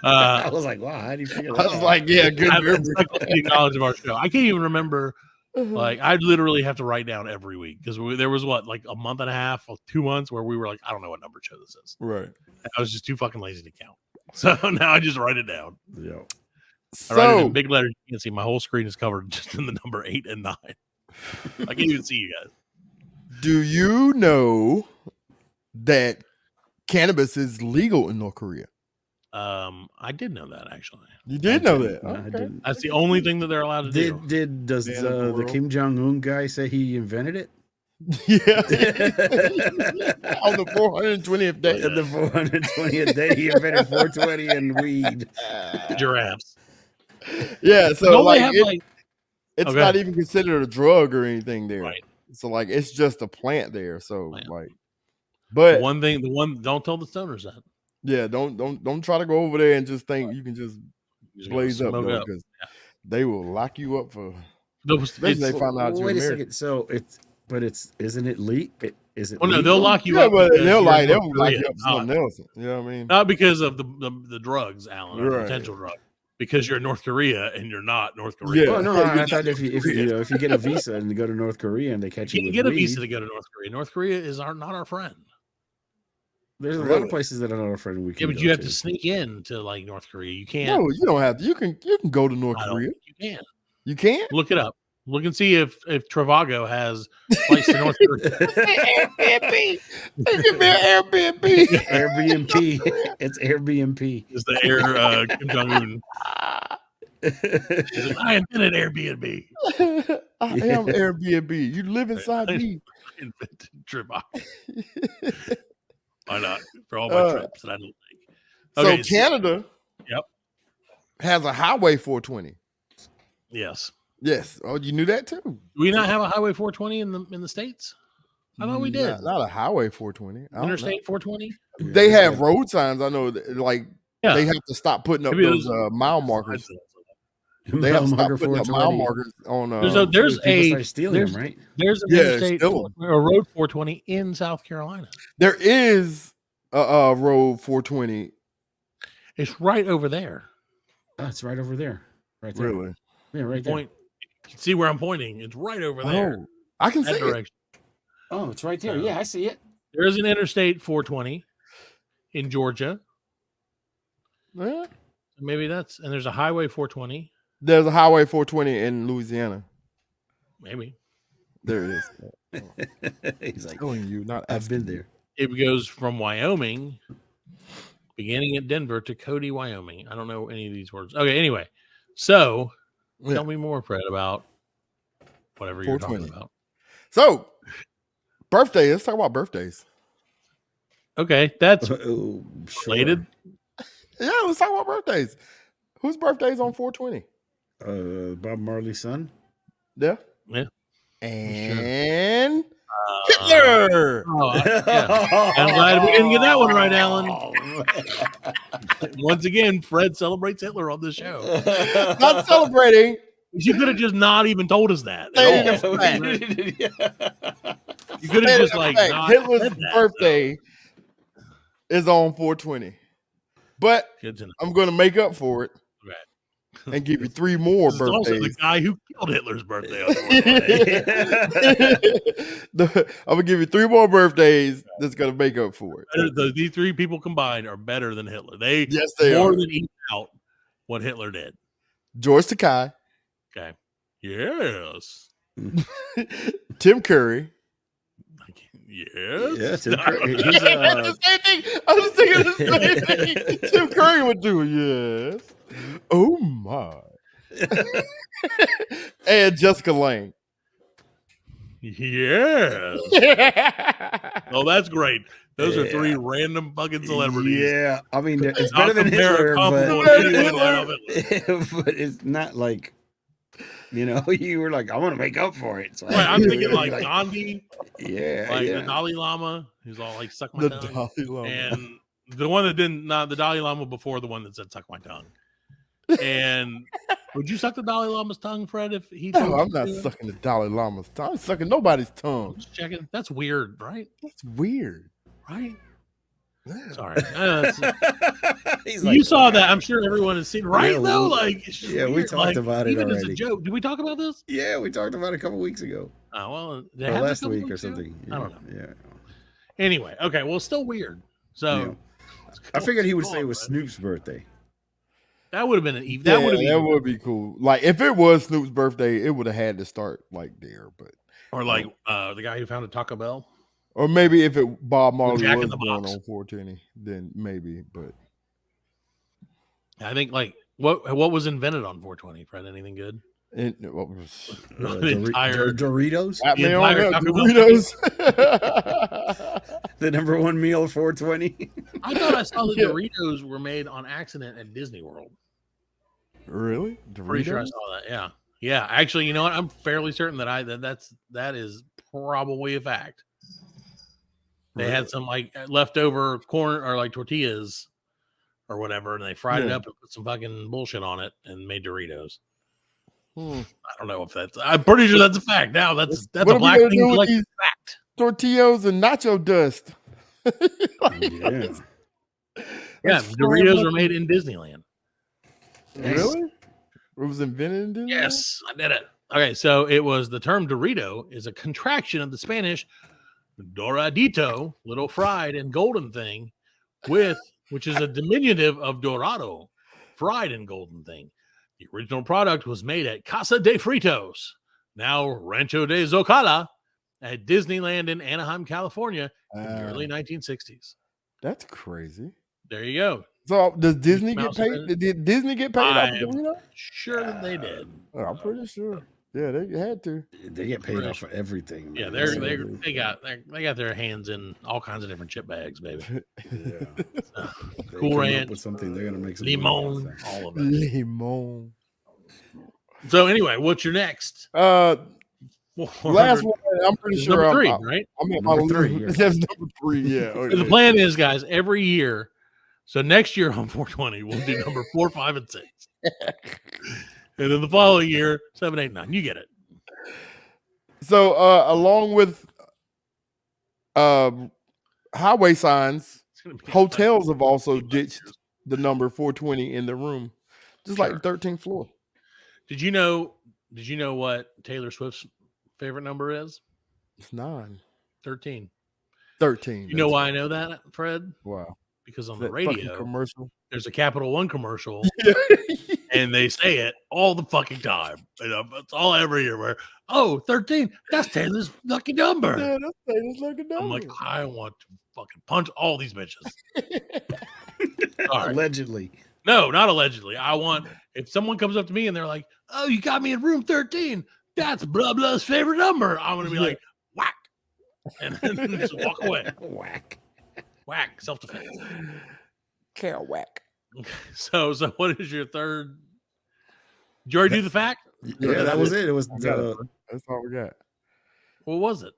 I was like, wow, how do you figure that I was out? like, yeah, good I have memory. encyclopedic knowledge of our show. I can't even remember. Like, I'd literally have to write down every week because there was like a month and a half or 2 months where we were like, I don't know what number show this is. Right. I was just too fucking lazy to count. So now I just write it down. Yeah. I write it So in big letters. You can see my whole screen is covered just in the number 8 and 9. I can't even see you guys. do you know that cannabis is legal in North Korea? I did know that actually. You did know that. No, I Okay. didn't. That's the only thing that they're allowed to do. Does Man of the the world. Kim Jong-un guy say he invented it? Yeah. On the 420th day. On the 420th day, he invented 420 and weed. Giraffes. Yeah, so Don't they like, have it's Okay. not even considered a drug or anything there. Right. So like it's just a plant there. So Plant. like, but the one. Don't tell the stoners that. yeah, don't try to go over there and just think you can just You're just blaze gonna up smoke though, because they will lock you up for. Especially It's- they find out you're Wait a American. second. So isn't it legal? Is it? well, no, legal? they'll lock you Yeah, up. but because they'll you're like in they'll North lock Korea, you up for something else. You know what I mean? not because of the drugs, Alan, or Right. potential drug. Because you're in North Korea and you're not North Korea. Yeah. Oh no, Yeah, I you're thought if you get a visa and you go to North Korea and they catch You you can with get a weed, visa to go to North Korea. North Korea is not our friend. there's a lot Really? of places that are not our friend. We Yeah, can but go you have to sneak in to like North Korea. You can't. No, you don't have to. You can go to North I don't Korea. think you can. You can't. Look it up. Look and see if Travago has flights to North Korea. Airbnb. Give me an Airbnb. Airbnb. It's Airbnb. Is the air Kim Jong Un? I invented Airbnb. I am Airbnb. You live inside me. I invented Travago. Why not? For all my trips that I don't take. Okay, So Canada, Yep. has a Highway 420. Yes. Yes. Oh, you knew that too. Do we not have a Highway 420 in the States? I thought we did. Not a Highway 420. I don't know. Interstate 420? They have road signs. I know. Like Yeah. they have to stop putting up Maybe those those- mile markers. I They have to stop Marker putting up 420. mile markers on. There's People a start stealing there's- them, right? There's an Yeah, interstate still. or road 420 in South Carolina. There is a road 420. It's right over there. Oh, it's right over there. Right there. Really? Yeah, right there. Point. You can see where I'm pointing. It's right over there. Oh, I can see That it. direction. Oh, it's right there. Yeah, I see it. There is an interstate 420 in Georgia. Yeah. Maybe that's and there's a highway 420. There's a Highway 420 in Louisiana. Maybe There it is. He's like, Telling you, not I've been there. it goes from Wyoming, beginning at Denver to Cody, Wyoming. I don't know any of these words. Okay, anyway, so Yeah. tell me more, Fred, about whatever you're talking 420. about. So, birthday. Let's talk about birthdays. Okay, that's Oh, sure. related. Yeah, let's talk about birthdays. Whose birthday is on 420? Bob Marley's son. Yeah. Yeah. And Hitler. Oh, yeah. I'm glad we didn't get that one right, Alan. Once again, Fred celebrates Hitler on this show. Not celebrating. You could have just not even told us that. at Stating all. a fact. You could have just Stating a like fact. not Hitler's said that, birthday is on 420. But though. Good to know. I'm going to make up for it Right. and give you 3 more This is also the birthdays. guy who killed Hitler's birthday. On 420. I'm going to give you 3 more birthdays that's going to make up for it. These 3 people combined are better than Hitler. They Yes, they more are. than eat out what Hitler did. George Takei, Okay. Yes. Tim Curry. Yes. Yeah, Tim Curry. He's, The same thing. I was thinking the same thing. Tim Curry would do. Yes. Oh my. And Jessica Lange. Yes. Oh, that's great. Those are 3 random fucking celebrities. Yeah, I mean, it's Not better than compare Hitler, comparable but, to anyone like Hitler. but it's not like You know, you were like, I want to make up for it. So Right, I'm thinking like Gandhi, yeah, like yeah. the Dalai Lama, who's all like suck my The tongue, Dalai Lama. and the one that didn't, not the Dalai Lama before the one that said suck my tongue. And would you suck the Dalai Lama's tongue, Fred? If he No, told I'm you not to? sucking the Dalai Lama's tongue. I'm sucking nobody's I'm tongue. just checking. That's weird, right? That's weird. Right? Yeah. Sorry. He's You saw that. I'm sure everyone has seen. Right Yeah, though, we- like it's just yeah, we weird. talked Like, about it even as a already. joke. Did we talk about this? Yeah, we talked about it a couple weeks ago. Oh well, did it Or happen a last couple week or weeks ago? something. I don't know. Yeah. Anyway, okay. Well, it's still weird. So I figured he would say it Go was on, Snoop's birthday. that would have been an even. That That would have that been, would be cool. Like if it was Snoop's birthday, it would have had to start like there, but or like the guy who founded Taco Bell. or maybe if it Bob Marley Jack in was the born Box. on 420, then maybe. But I think like what was invented on 420, Fred? Anything good? what was The entire- Doritos, got me on entire there, Taco Bell Doritos. the number one meal of 420. I thought I saw the Yeah. Doritos were made on accident at Disney World. Really? Pretty sure I Doritos? saw that. Yeah, yeah. Actually, you know what? I'm fairly certain that that is probably a fact. They had some like leftover corn or like tortillas or whatever, and they fried it Yeah. up and put some fucking bullshit on it and made Doritos. Hmm. I don't know if that's. I'm pretty sure that's a fact. Now that's What a are we black gonna thing do with like these fact. tortillas and nacho dust? Yeah. Yeah, That's Doritos fine. were made in Disneyland. Really? It was invented in Disneyland? Yes, I did it. Okay, so it was the term Dorito is a contraction of the Spanish Doradito, little fried and golden thing, which is a diminutive of Dorado, fried and golden thing. The original product was made at Casa de Fritos, now Rancho de Zocala, at Disneyland in Anaheim, California, in the early 1960s. That's crazy. There you go. So does Disney get Mouse paid? in it. Did Disney get paid I off of am Dorito? sure that they did. I'm pretty sure. Yeah, they had to. They get paid off for everything. Yeah, man. they got their hands in all kinds of different chip bags, baby. Yeah. They Cool come up Ranch, with something, they're gonna make some money off Limon, that. all of it. Lemon. So anyway, what's your next? Last 400 one, I'm pretty is sure. number I'm, three, I'm, right? I'm at Number my three, list. yeah. That's number 3. Yeah. So Okay. the plan is, guys, every year. So next year on 420, we'll do number 4, 5, and 6, and then the following year 7, 8, 9. You get it. So along with highway signs, It's gonna be hotels have also ditched the number 420 in the room, just Sure. like the 13th floor. Did you know what Taylor Swift's favorite number is? It's 9. 13. 13. You know that's why I know that, Fred? Wow. Because on That the fucking radio, commercial. there's a Capital One commercial, and they say it all the fucking time. You know, it's all every year. Where 13, that's Taylor's lucky number. Yeah, that's Taylor's lucky number. I'm like, I want to fucking punch all these bitches. All right. Allegedly. No, not allegedly. I want, if someone comes up to me and they're like, oh, you got me in room 13. That's blah blah's favorite number. I'm going to be like, whack. And then just walk away. Whack. Whack. Self defense. Can't whack. So what is your third? Did you already do the fact? Yeah, that was it. It was I got it, bro. That's all we got. What was it?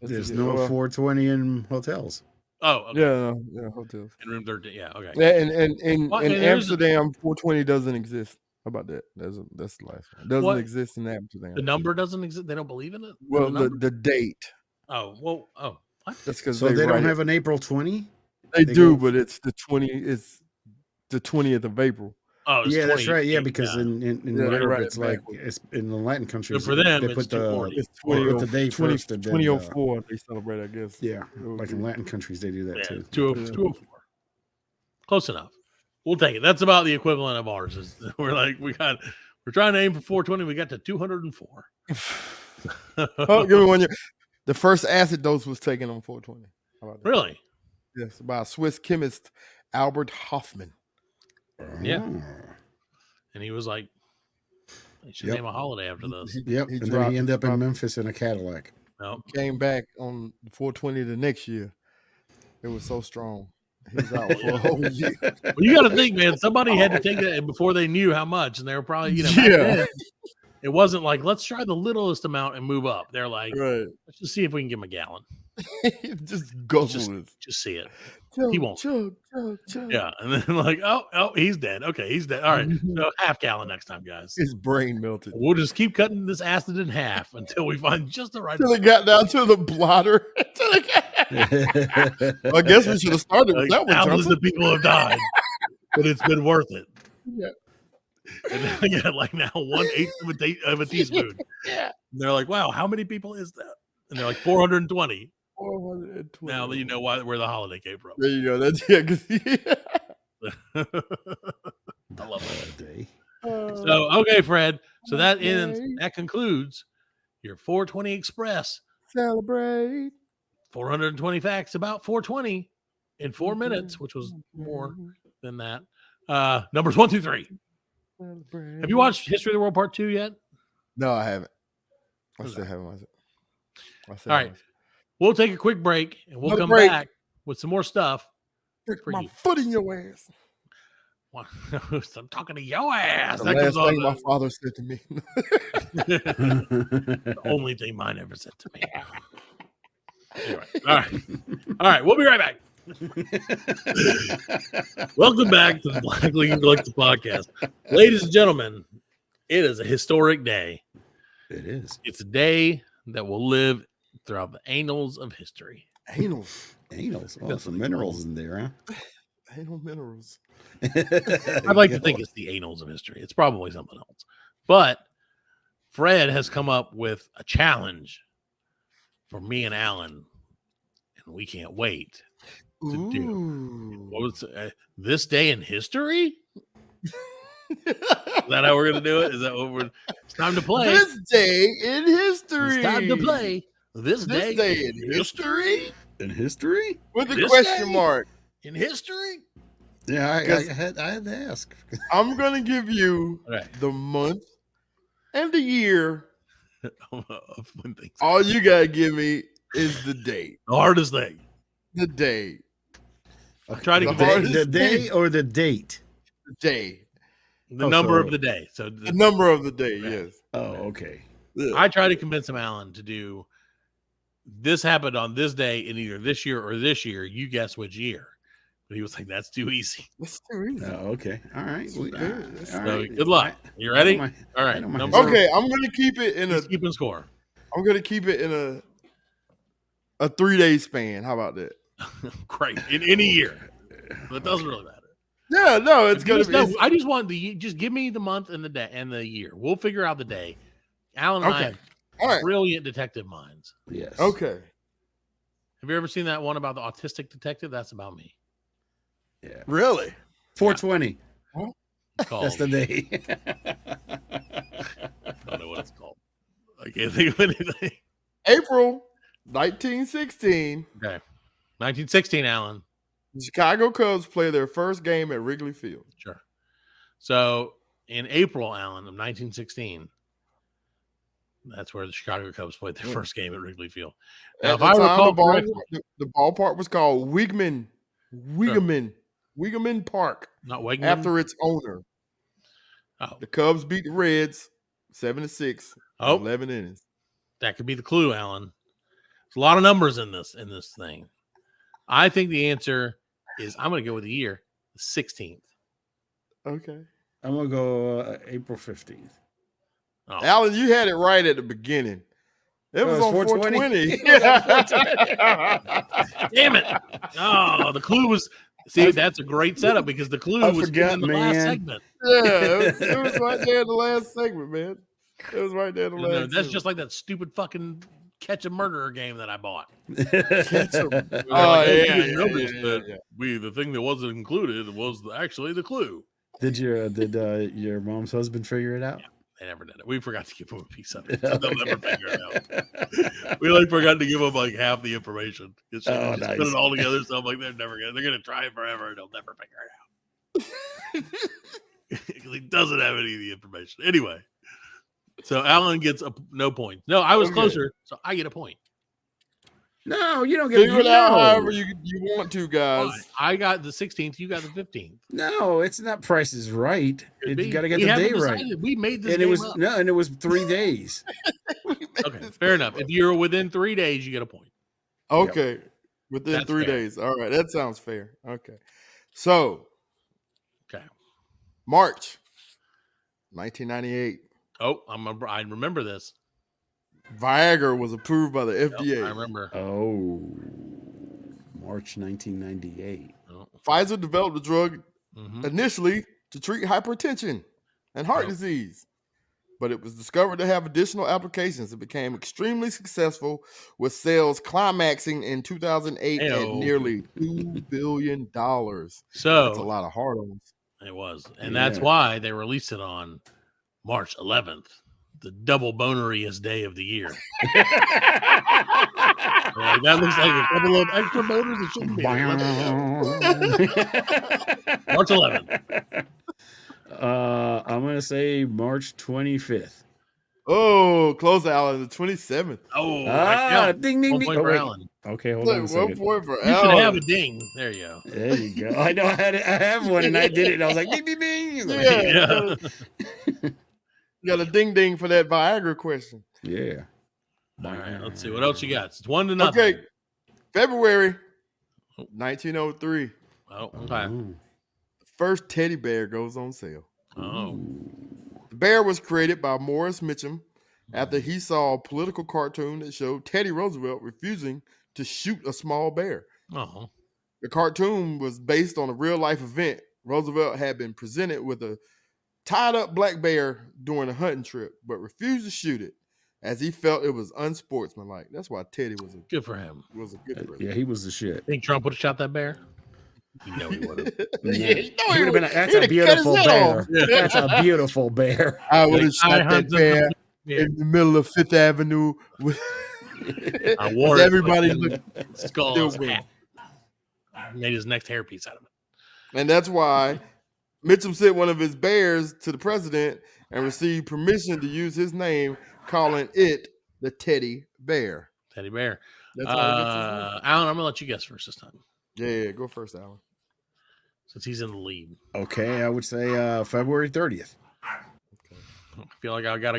That's there's it. no Well, 420 in hotels. Oh, okay. Yeah, hotels. In room 13. Yeah, okay. Yeah, and in Well, and there's a- Amsterdam, 420 doesn't exist. How about that? That's the last one. Doesn't What? exist in Amsterdam. The number doesn't exist. They don't believe in it. Well, the number? the date. Oh, well, what? That's because So they write don't it. have an April 20? They they do, go- but it's the 20. It's the 20th of April. Oh, it's Yeah, that's 20. right. Yeah, because Yeah. in Yeah, they Europe write it it's like backwards. it's in the Latin countries. for them, they it's put the 240. It's Or 20, put the day 20 first and then, 2004. They celebrate, I guess. yeah, It would like in be- Latin countries they do that Yeah, too. 204. Close enough. We'll take it. That's about the equivalent of ours. Is we're trying to aim for 420. We got to 204. Oh, give me 1 year. The first acid dose was taken on 420. How about that? Really? Yes, by Swiss chemist Albert Hoffman. Yeah. Oh. And he was like, "You should Yep. name a holiday after this." Yep. He and then dropped he it ended up in from- Memphis in a Cadillac. No. Came back on 420 the next year. It was so strong. He was out for a whole year. Well, you got to think, man. Somebody had to take that before they knew how much, and they were probably, back Yeah. then, It wasn't like, let's try the littlest amount and move up. They're like, Right. let's just see if we can give him a gallon. Just guzzle it. Just see it. Chug, He won't. chug, chug, chug. Yeah. And then like, oh, he's dead. Okay, he's dead. All right. So half gallon next time, guys. His brain melted. We'll just keep cutting this acid in half until we find just the right. Until it got down to the blotter. Well, I guess we should have started with that one, Thousands Johnson. of people have died, but it's been worth it. Yeah. And then, yeah, like now 1/8 of a teaspoon. Yeah. And they're like, wow, how many people is that? And they're like 420. 420. Now that you know where the holiday came from. There you go. That's I love that. Day. So okay, Fred. So that concludes your 420 Express. Celebrate. 420 facts about 420 in 4 minutes, which was more than that. Numbers 1, 2, 3. Have you watched History of the World Part 2 yet? No, I haven't. I still haven't watched it. All right. We'll take a quick break and we'll Another come break. back with some more stuff. Break for my you. foot in your ass. I'm talking to your ass. The That last comes on thing my father said to me. the only thing mine ever said to me. Anyway, all right. We'll be right back. Welcome back to the Black League Collective Podcast, ladies and gentlemen. It is a historic day. It is. It's a day that will live throughout the annals of history. Anals. Anals. Oh, some minerals in there, huh? Anal minerals. I'd like to think it's the annals of history. It's probably something else. But Fred has come up with a challenge for me and Alan, and we can't wait to do. What was this day in history? Is that how we're going to do it? Is that what we're... It's time to play. This day in history. It's time to play. This day in history? In history? With a This question day? mark. In history? Yeah, I 'Cause- had to ask. I'm going to give you Right. the month and the year. Of when things... All you got to give me is the date. The hardest thing. The day. Try to The get hardest The day or the date? The day. the Oh, number so- of the day. So The number of the day, yes. Oh, okay. I try to convince him, Alan, to do this happened on this day in either this year or this year. You guess which year. But he was like, that's too easy. That's too easy. Oh, okay. All right. That's good. That's all So right. good luck. You ready? I All right. don't mind. Number, Okay, I'm going to keep it in he's keeping score. I'm going to keep it in a 3-day span. How about that? Great. In any year. But it doesn't really matter. Yeah, no, it's going to be. I just want just give me the month and the day and the year. We'll figure out the day. Alan and I Okay. have All right. brilliant detective minds. Yes. Okay. Have you ever seen that one about the autistic detective? That's about me. Yeah. Really? 420. It's called, That's the day. I don't know what it's called. I can't think of anything. April 1916, Okay. 1916, Alan. the Chicago Cubs play their first game at Wrigley Field. Sure. So in April, Alan, of 1916, that's where the Chicago Cubs played their first game at Wrigley Field. Now, At if the I time, recall the, correctly, the ballpark was called Wigman Park not Wegman. after its owner. Oh. The Cubs beat the Reds 7-6. Oh. 11 innings. That could be the clue, Alan. There's a lot of numbers in this thing. I think the answer is I'm going to go with the year, the 16th. Okay. I'm going to go April 15th. Oh, Alan, you had it right at the beginning. It was on 420. damn it! Oh, the clue was. See, that's a great setup because the clue I was forgot, in the last man. segment. Yeah, it was right there in the last segment, man. It was right there in the You know, last that's segment. just like that stupid fucking catch a murderer game that I bought. Oh, Hey, yeah, you yeah, noticed yeah, that yeah. the thing that wasn't included was actually the clue. Did your mom's husband figure it out? They never did it. We forgot to give them a piece of it. So they'll never figure it out. We forgot to give them like half the information. It's just, Oh, just nice. put it all together. So I'm like, they're gonna try it forever and they'll never figure it out. Because he doesn't have any of the information. Anyway. So Alan gets no point. No, I was Okay. closer, so I get a point. No, you don't get Figure it out no. however you want to, guys. Fine. I got the 16th. You got the 15th. No, it's not Price is Right. Could You be. got to get We the haven't day right. decided. We made this And game it was up. no, and it was 3 days. Okay, fair enough. If you're within 3 days, you get a point. Okay. Within That's 3 fair. days. All right. That sounds fair. Okay. So, Okay. March 1998. Oh, I remember this. Viagra was approved by the Yep, FDA. I remember. Oh, March 1998. Oh, Pfizer developed the drug mhm. initially to treat hypertension and heart Yep. disease, but it was discovered to have additional applications. It became extremely successful with sales climaxing in 2008 at Ayo. nearly $2 billion. That's a So lot of hard-ons. it was. And that's Yeah. why they released it on March 11th, the double boneriest day of the year. Like, that looks like a couple of extra boners. It shouldn't be. There. March 11th. I'm gonna say March 25th. Oh, close out on the 27th. Oh, Ding ding 1 ding. point Oh, for wait. Alan. Okay, hold on a Look, 1 second. point for You should Alan. have a ding. There you go. There you go. I know I have one, and I did it. And I was like, ding ding ding. He's like, Yeah. You got a ding ding for that Viagra question. yeah. All right, let's see what else you got. It's 1-0. Okay, February 1903. Oh, okay. Ooh. The first teddy bear goes on sale. Oh, The bear was created by Morris Mitchum after he saw a political cartoon that showed Teddy Roosevelt refusing to shoot a small bear. oh, The cartoon was based on a real-life event. Roosevelt had been presented with a tied-up black bear during a hunting trip, but refused to shoot it as he felt it was unsportsmanlike. That's why Teddy was good for him. a good Yeah, president. he was the shit. Think Trump would have shot that bear? You know he would have. Yeah. you know He would have been. That's he'd a have cut his beautiful head bear. off. That's a beautiful bear. I would have Like, shot I that hunt bear Yeah. in the middle of Fifth Avenue with I wore it. everybody looked. Skull Still on his win. hat. Made his next hairpiece out of it. And that's why Mitchum sent one of his bears to the president and received permission to use his name, calling it the teddy bear. Teddy bear. That's how he gets his name. Alan, I'm gonna let you guess first this time, Yeah, go first, Alan. since he's in the lead. Okay, I would say February 30th. I feel like I got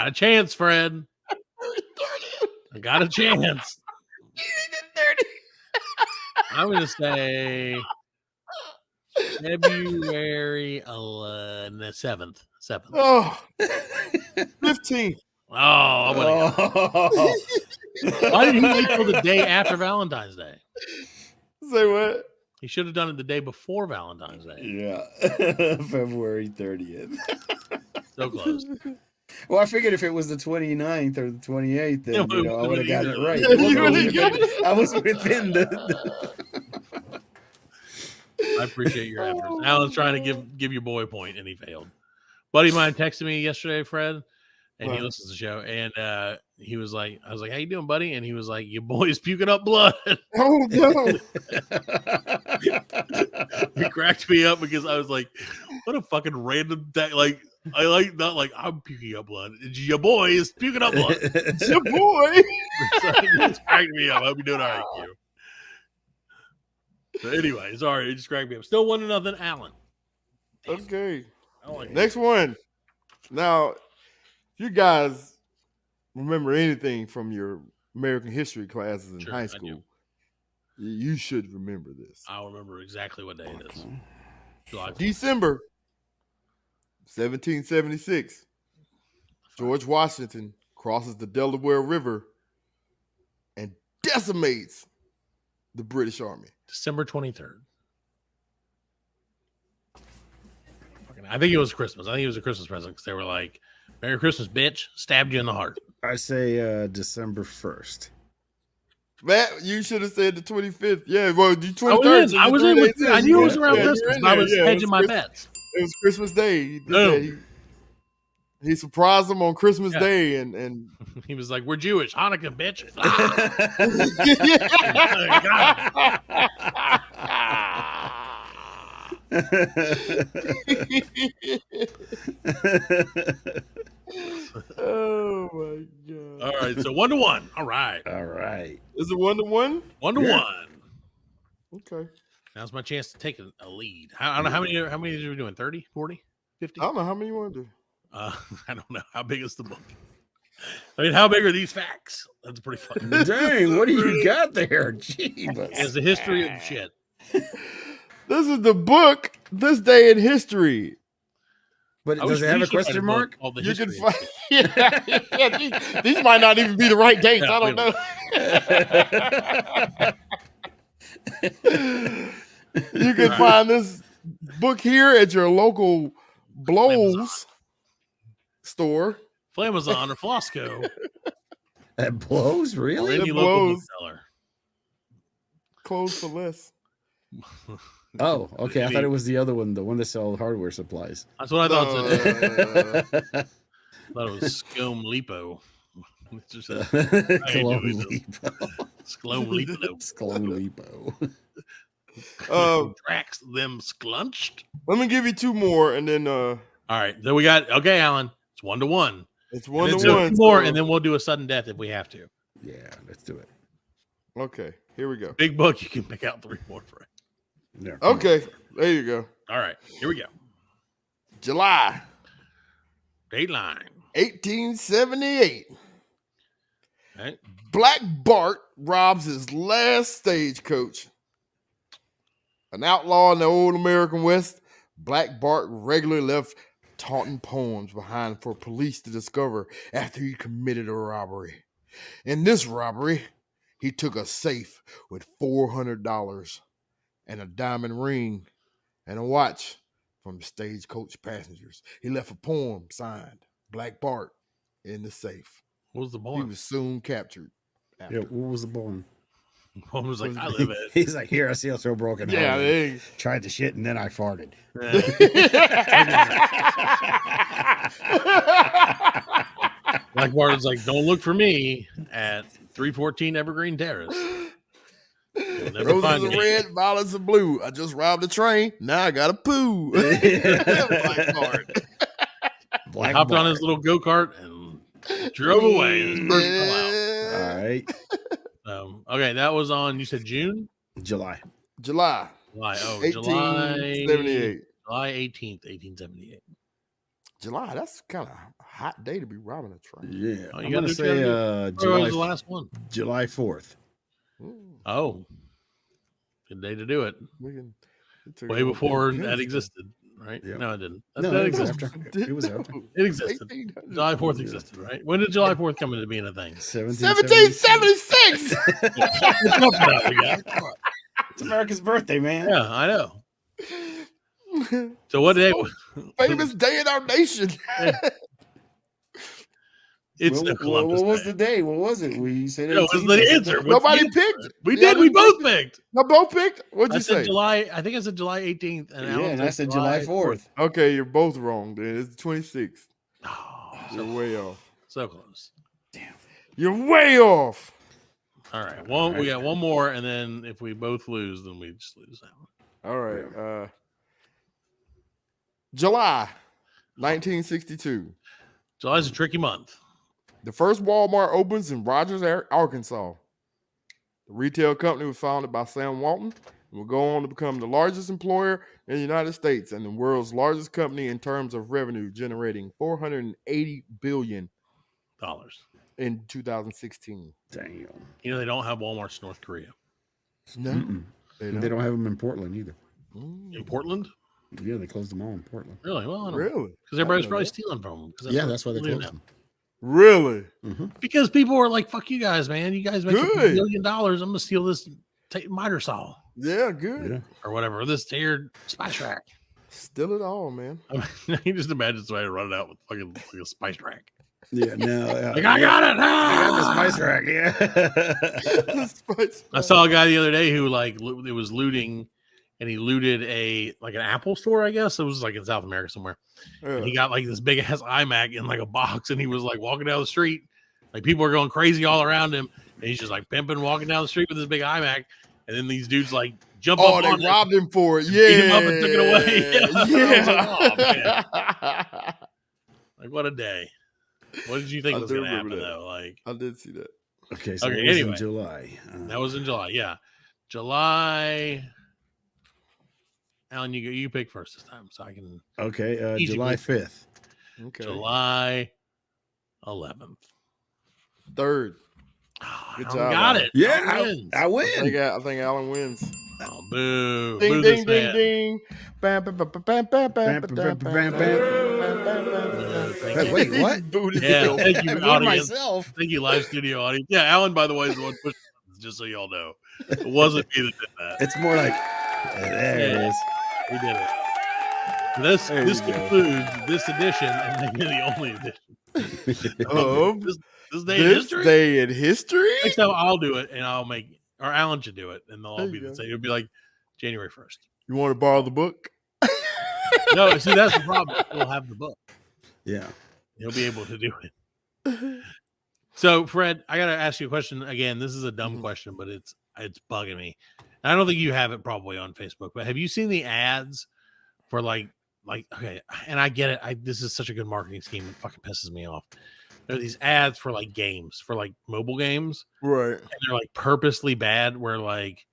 a chance, Fred. I got a chance. I'm gonna say February 7th. 7th. Oh, 15. Oh, I would've got it. Why did he wait till the day after Valentine's Day? Say what? He should have done it the day before Valentine's Day. Yeah, February 30th. So close. Well, I figured if it was the 29th or the 28th, then Yeah, I would have got it right. Yeah, you would've got it. I was within the I appreciate your efforts. Alan's trying to give your boy a point, and he failed. Buddy of mine texted me yesterday, Fred, and he What? listens to the show, and he was like, I was like, how you doing, buddy? And he was like, your boy's puking up blood. Oh, no. He cracked me up because I was like, what a fucking random thing. Like, I like, not like I'm puking up blood. It's your boy is puking up blood. It's your boy. So it just cracked me up. I hope you're doing all right, Q. So anyway, sorry, it just cracked me up. Still 1-0, Alan. Okay. I don't like Next one. Now, if you guys remember anything from your American history classes in Sure, high I school, you should remember this. I'll remember exactly what day it is. July 4th. December 1776. George Washington crosses the Delaware River and decimates the British Army. December 23rd. I think it was Christmas. I think it was a Christmas present because they were like, Merry Christmas, bitch. Stabbed you in the heart. I say December 1st. Matt, you should have said the 25th. Yeah, well, the 23rd. I was in with you. I knew it was around Yeah, you're Christmas. in But I there. was Yeah, it hedging my Christmas. bets. It was Christmas Day. He, did Oh. that. He surprised them on Christmas Yeah. Day, and He was like, we're Jewish. Hanukkah, bitch. oh my god! All right, so 1-1. All right. All right. Is it 1-1? 1-1. Okay. Now's my chance to take a lead. I don't know how many are we doing? 30, 40, 50? I don't know how many you want to do. I don't know. How big is the book? I mean, how big are these facts? That's pretty fun. Dang, what do you got there? Jeebus. It's the history of shit. This is the book, This Day in History. But I does wish it have we a should write question book mark? called The You can History of find, Shit. these might not even be the right dates. Yeah, I don't know. You can find this book here at your local Blows store. Flamazon or Flosco. That blows, Or really? any It local blows. bookseller. Closed for less. Oh, okay. I thought it was the other one, the one that sells hardware supplies. That's what I thought. No, I thought it was Scome Lipo. It's just a- Cologne doing Lipo. Sclome Lipo. Cologne Lipo. Tracks them sclunched. Let me give you two more, and then All right. Then we got, okay, Alan. It's 1-1. it's And 1-1. then two more, so- and then we'll do a sudden death if we have to. Yeah, let's do it. Okay, here we go. Big book, you can pick out 3 more for it. Yeah, come on. Okay, there you go. All right. Here we go. July Dateline. 1878. All right. Black Bart robs his last stagecoach. An outlaw in the old American West, Black Bart regularly left taunting poems behind for police to discover after he committed a robbery. In this robbery, he took a safe with $400 and a diamond ring and a watch from the stagecoach passengers. He left a poem signed Black Bart in the safe. What was the He poem? was soon captured. after. Yeah, what was the bone? The poem was like, I live it. He's like, here, I see so broken. Yeah, hearted. they- Tried the shit and then I farted. Black Bart was like, don't look for me at 314 Evergreen Terrace. You'll never Roses find are me. red, violets are blue. I just robbed a train. Now I got a poo. Black Bart. He Black hopped on Bart. his little go-kart and drove away. And his person fell out. Yeah. All right. Okay, that was on, you said June? July. July July. Oh, July 1878. July 18th, 1878. July, that's kind of a hot day to be robbing a train. Yeah. Oh, you I'm gotta going do- to say What July, was the last one? July 4th. Oh, good day to do it. We can- it took Way a- before Yeah. that existed, right? Yeah. No, it didn't. No, That it was existed. after. It was after. It existed. 1800. July 4th existed, right? When did July 4th come into being a thing? 1776. It's America's birthday, man. Yeah, I know. So what day? Famous day in our nation. It's What, the Columbus was Day. the day? What was it? We said No, what's the answer? What's Nobody the answer? picked. We Yeah, did. We both picked. No, both picked. What'd I you said say? July. I think I said July 18th. And Yeah, Alan and I said July 4th. Okay, you're both wrong. Then it's the 26th. Oh, You're way off. so close. You're way off. All right. Well, we got one more, and then if we both lose, then we just lose that one. All right. July 1962. July's a tricky month. The first Walmart opens in Rogers, Arkansas. The retail company was founded by Sam Walton and will go on to become the largest employer in the United States and the world's largest company in terms of revenue, generating $480 billion in 2016. Damn. You know they don't have Walmarts in North Korea. No, Mm-mm. they They don't have them in Portland either. In Portland? Yeah, they closed them all in Portland. Really? Well, I don't know. Really? Because everybody's know probably that. stealing from them. 'cause Yeah, that's why they what do you closed know? them. Really? Because people are like, "Fuck you guys, man! You guys make $1 Good. billion. I'm gonna steal this miter saw Yeah, good. Yeah. or whatever. Or this tiered spice rack." Still it all, man. I mean, you just imagine somebody running out with fucking like a spice rack. Yeah, no. Like, I got it! I got the Ah! spice rack, yeah. I saw a guy the other day who it was looting, and he looted an Apple store. I guess it was like in South America somewhere. And he got like this big ass iMac in like a box, and he was like walking down the street, like people are going crazy all around him, and he's just like pimping, walking down the street with this big iMac, and then these dudes like jump Oh, up they on it, robbed him for it. beat Yeah. him up and took it away. Yeah. I was like, oh, man. Like what a day. What did you think I was do going to remember happen that. though? Like, I did see that. Okay, so Okay, it was anyway. in July. that was in July. Yeah, July. Alan, you pick first this time, so I can. Okay, Easy July movie. 5th. Okay. July 11th. Third. Oh, Good Alan job, got Alan. it. Yeah, Alan wins. I win. I think Alan wins. Oh, boo. Ding, Boo ding, this ding, man. ding. Bam, bam, bam, bam, bam, bam, bam, bam, bam, bam. Thank you. Wait, what? Booted Yeah, himself. thank you, I booed audience. myself. Thank you, live studio audience. Yeah, Alan, by the way, is the one pushing buttons, just so y'all know. It wasn't me that did that. It's more like there it is. We did it. This There you go. concludes this edition, and maybe the only edition Of this day in this history. day in history? Next time I'll do it, and I'll make, or Alan should do it, and they'll all There be you the go. same. It'll be like January 1st. You want to borrow the book? No, see, that's the problem. We'll have the book. Yeah. He'll be able to do it. So, Fred, I gotta ask you a question again. This is a dumb question, but it's bugging me. And I don't think you have it probably on Facebook, but have you seen the ads for like okay? And I get it. This is such a good marketing scheme. It fucking pisses me off. There are these ads for like games, for like mobile games, Right. and they're like purposely bad. Where like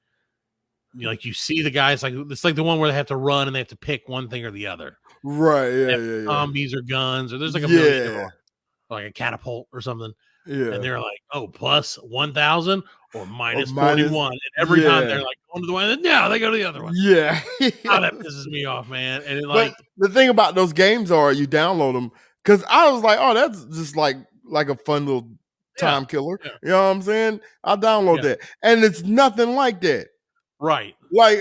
you see the guys like it's like the one where they have to run and they have to pick one thing or the other. Right. They Yeah. have Yeah. Yeah. zombies or guns, or there's like a million, Yeah. or like a catapult or something. Yeah. And they're like, oh, plus 1,000 or minus minus- 41. And every time yeah. they're like going to the one, no, they go to the other one. Yeah. Oh, that pisses me off, man. And it, But like, the thing about those games are you download them because I was like, oh, that's just like a fun little time killer. yeah. You know what I'm saying? I'll download that. And it's nothing like that. right. Like,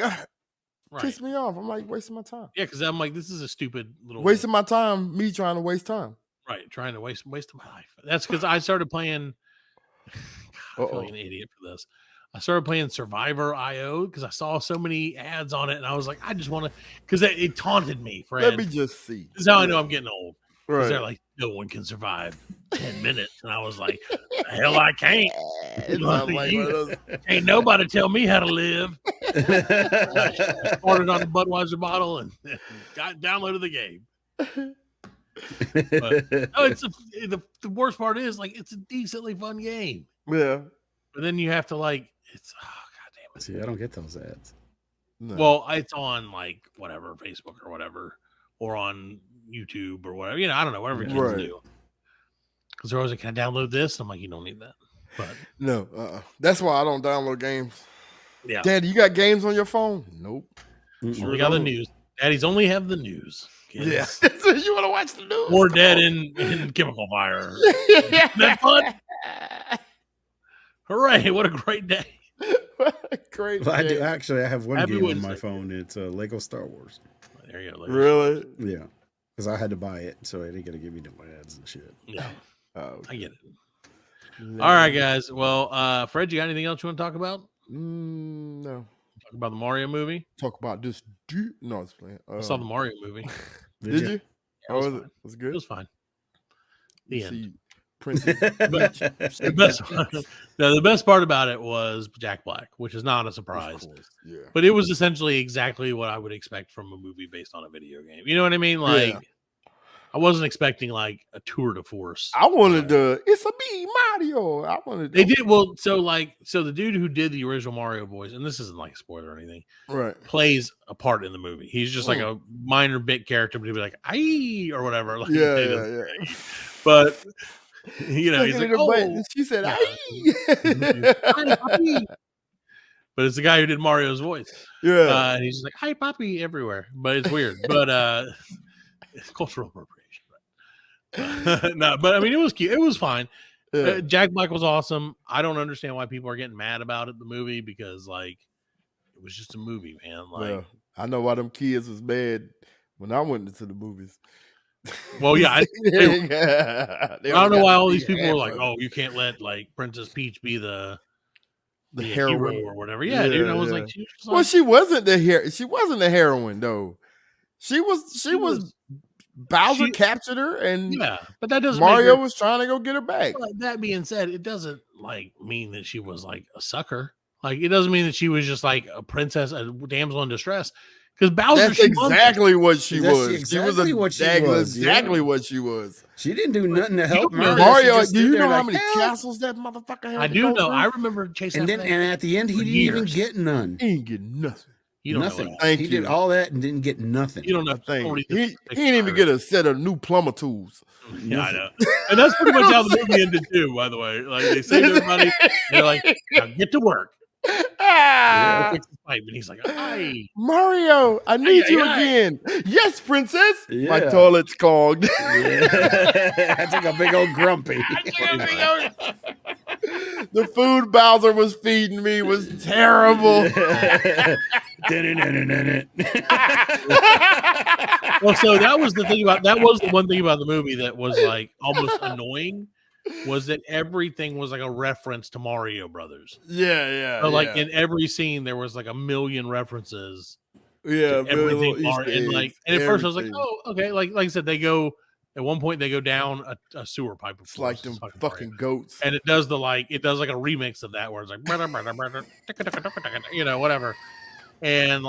Right. piss me off. I'm like wasting my time. Yeah, because I'm like, this is a stupid little Wasting my time, me trying to waste time. right, trying to waste my life. That's because I started playing. God, I feel like an idiot for this. I started playing Survivor IO because I saw so many ads on it, and I was like, I just want to, because it taunted me, Fred. Let me just see. This is how I know I'm getting old. Because Right. they're like, no one can survive 10 minutes. And I was like, the hell I can't. It sounds like one of those- Ain't nobody tell me how to live. I ordered on the Budweiser bottle and downloaded the game. But, no, the worst part is like it's a decently fun game. Yeah. But then you have to like it's god damn it. See, I don't get those ads. No. Well, it's on like whatever, Facebook or whatever, or on YouTube or whatever. I don't know, whatever kids Right. do. Because they're always like, can I download this? I'm like, you don't need that. But no. That's why I don't download games. yeah. Daddy, you got games on your phone? Nope. We got the news. Daddies only have the news. Kids. Yeah. You want to watch the news? Or Come dead on. in chemical fire. That fun? Hooray, what a great day. Great. Well, I day. have one Happy game on Wednesday. my phone. It's Lego Star Wars. There you go. Really? Yeah. Because I had to buy it, so I didn't gotta give me no ads and shit. Yeah, Oh, I get it. All right, guys. Well, Fred, you got anything else you want to talk about? No. Talk about the Mario movie? Talk about this dude. No, it's playing. I saw the Mario movie. Did you? Yeah, it was Oh, fine. was it It good? was fine. The You end. see Princess The best part about it was Jack Black, which is not a surprise. Of course, yeah. But it was essentially exactly what I would expect from a movie based on a video game. You know what I mean? Like, Yeah. I wasn't expecting like a tour de force. I wanted to. It's a me, Mario. I wanted. They did well. So the dude who did the original Mario voice, and this isn't like a spoiler or anything, Right. plays a part in the movie. He's just like a minor bit character, but he'd be like, "Aye" or whatever. Like, Yeah, they yeah, don't- yeah. But he's Looking like, at her butt, "Oh." and she said, Yeah. "Aye." Hi, Poppy. But it's the guy who did Mario's voice. Yeah. And he's just like, "Hi, Poppy," everywhere. But it's weird. But it's cultural appropriation. But, no, but I mean, it was cute. It was fine. Yeah. Jack Black was awesome. I don't understand why people are getting mad about it, the movie, because like it was just a movie, man. Like, Well, I know why them kids was mad when I went into the movies. well, yeah, I They don't know got why to all be these people were like, hammered. "Oh, you can't let like Princess Peach be the hero hero or whatever." Yeah, dude. I was like, she was just well, like, she wasn't the hero. She wasn't the heroine though. She was Bowser she- captured her, and yeah, but that doesn't Mario make her, was trying to go get her back. but that being said, it doesn't like mean that she was like a sucker. Like, it doesn't mean that she was just like a princess, a damsel in distress. Because Bowser, That's exactly what she was. Exactly what she That's was, exactly yeah. what she was. She didn't do nothing to help You know Mario. Mario, She just do stood you there know how like, many "Help." castles that motherfucker had? I to do go know. through? I remember chasing And after then, that. and at the end, he For didn't even years. get none. He ain't getting nothing. You don't Nothing. know that. Thank He you. did all that and didn't get nothing. You don't know. I think Somebody he just- didn't even get a set of new plumber tools. Yeah, I know. And that's pretty much how the movie ended too, by the way. Like they saved everybody. They're like, now get to work. Ah, Fix the pipe. And he's like, "Aye." Mario, I need Aye, you aye, again. Yes, princess. My Yeah. toilet's clogged. Yeah. I took a big old grumpy. The food Bowser was feeding me was terrible. Well, so that was the thing about that was the one thing about the movie that was like almost annoying was that everything was like a reference to Mario Brothers. Yeah. So like in every scene there was like a million references yeah, to everything Easter Mario, and like eggs, and at first I was like, everything. oh, okay. Like I said, they go at one point they go down a sewer pipe. It's like them fucking goats. And it does like a remix of that where it's like you know, whatever. And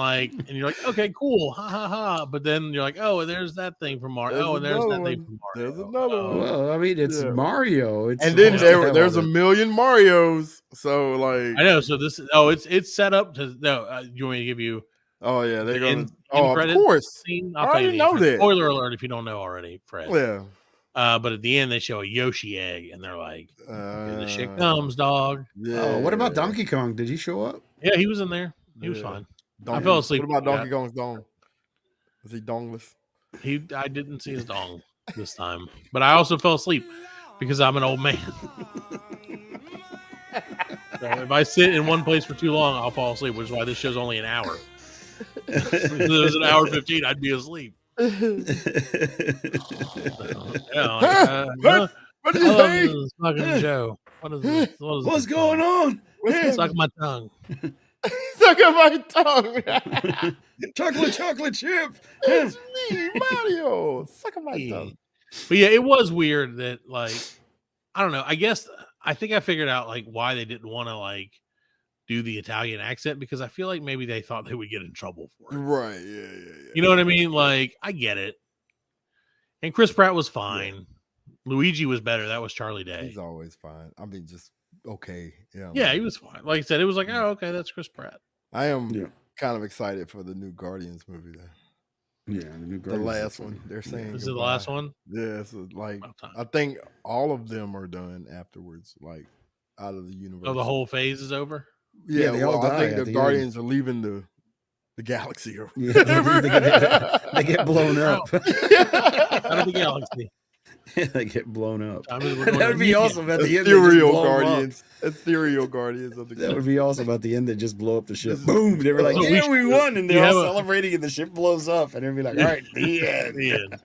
you're like, okay, cool, ha ha ha. But then you're like, oh, and there's that thing from Mario. There's Oh, and there's that another thing one. from Mario. There's another one. Well, I mean, it's Yeah. Mario. It's And then Yeah. there's a million Marios. So like, I know. So this it's set up to no. You want me to give you oh yeah, they're the gonna. end Oh, of credits course. scene? I already know that. Spoiler alert if you don't know already, Fred. Yeah. But at the end they show a Yoshi egg, and they're like, "Here the shit Uh, comes, dog." Yeah. Oh, what about Donkey Kong? Did he show up? Yeah, he was in there. He was Yeah. fine. Donkey, I fell asleep. What about Yeah. Donkey Kong's dong? Was he dongless? I didn't see his dong this time, but I also fell asleep because I'm an old man. So if I sit in one place for too long, I'll fall asleep, which is why this show's only an hour. If it was an hour 15, I'd be asleep. Yeah, What do you I love say? this fucking show. What is this? What's going on? Suck my tongue. Suck at my tongue. Chocolate chip. It's me, Mario. Suck at my tongue. But yeah, it was weird that I don't know. I guess I think I figured out why they didn't want to do the Italian accent because I feel like maybe they thought they would get in trouble for it. Right. Yeah. You know what I mean? I get it. And Chris Pratt was fine. Luigi was better. That was Charlie Day. He's always fine. I mean, just okay. Yeah. Yeah, he was fine. Like I said, it was like, oh, okay, that's Chris Pratt. I am kind of excited for the new Guardians movie. Then. Yeah, the last one. They're saying This is the last one. Yeah, so I think all of them are done afterwards, out of the universe. Oh, the whole phase is over. Yeah, they all I die think at the the Guardians are leaving the galaxy. Or Yeah, they get blown up. Out of the galaxy. They get blown up. I mean, we're going That would to be meet awesome at the end. They just Ethereal blow 'em up. Guardians. Ethereal Guardians of the That would be awesome at the end. They just blow up the ship. This is- Boom! They were like, So "Yeah, we won!" And we they're have all a- celebrating, and the ship blows up. And they'd be like, "All right, the end." The end.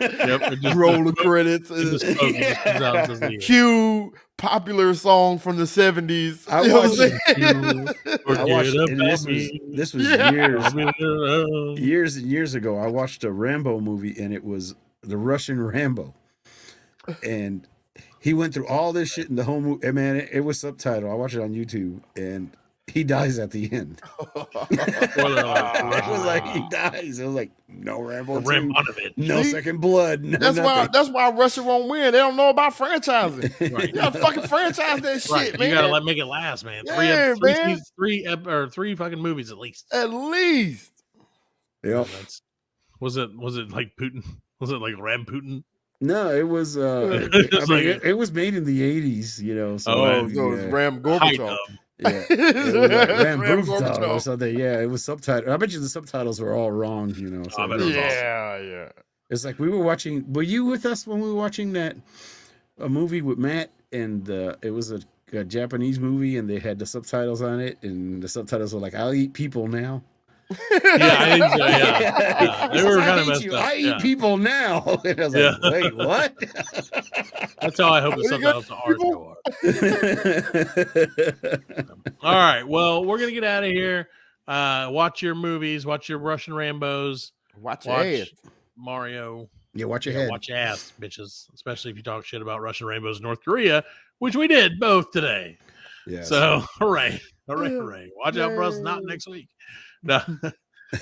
Yep. it just- roll the credits. it just smoke, it just comes out and says the end. Cue popular song from the 70s. I You know what I'm watched saying? I watched, Forget and about this was me. Yeah. years and years ago. I watched a Rambo movie, and it was the Russian Rambo, and he went through all this shit in the whole movie. And man, it was subtitled. I watched it on YouTube, and he dies at the end. Spoiler alert. It was like he dies. It was like no Rambo, 2, Ramonovich. no See? second blood. No, That's why Russia won't win. They don't know about franchising. Right. You gotta fucking franchise that shit, Right. man. You gotta make it last, man. Yeah, man. Three fucking movies at least. At least. Yep. Was it like Putin? Was it like Ram Putin? No, it was. It's it was made in the 80s, you know. So Oh, So it's Ram Height Gorbachev. of. yeah, it was like Ram Ram Bruftal or Gorbachev. something. Yeah, it was subtitled. I bet you the subtitles were all wrong, you know. So I bet it was Yeah. it's like we were watching. Were you with us when we were watching a movie with Matt? And it was a Japanese movie, and they had the subtitles on it, and the subtitles were like, "I'll eat people now." Yeah, I think so. Yeah. They were kind of messed up. I eat Yeah. people now. And I was like, wait, what? That's how I hope the subtitles to our show are. All right. Well, we're gonna get out of here. Watch your movies. Watch your Russian Rambos. Watch your ass. Watch Mario. Yeah, watch your head. Watch your ass, bitches. Especially if you talk shit about Russian Rambos in North Korea, which we did both today. Yes. So hooray. Watch out for us not next week. No.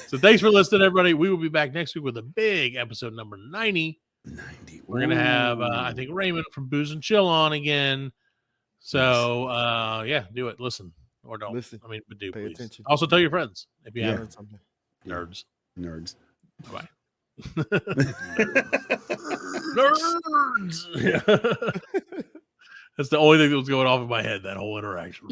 So thanks for listening, everybody. We will be back next week with a big episode number 90. 90. We're going to have, I think, Raymond from Booze and Chill on again. So, yeah, do it. Listen or don't. Listen. I mean, but do Pay please. attention. Also, tell your friends if you Yeah. haven't. Nerds. Nerds. Bye. Nerds. Yeah. That's the only thing that was going off in my head, that whole interaction.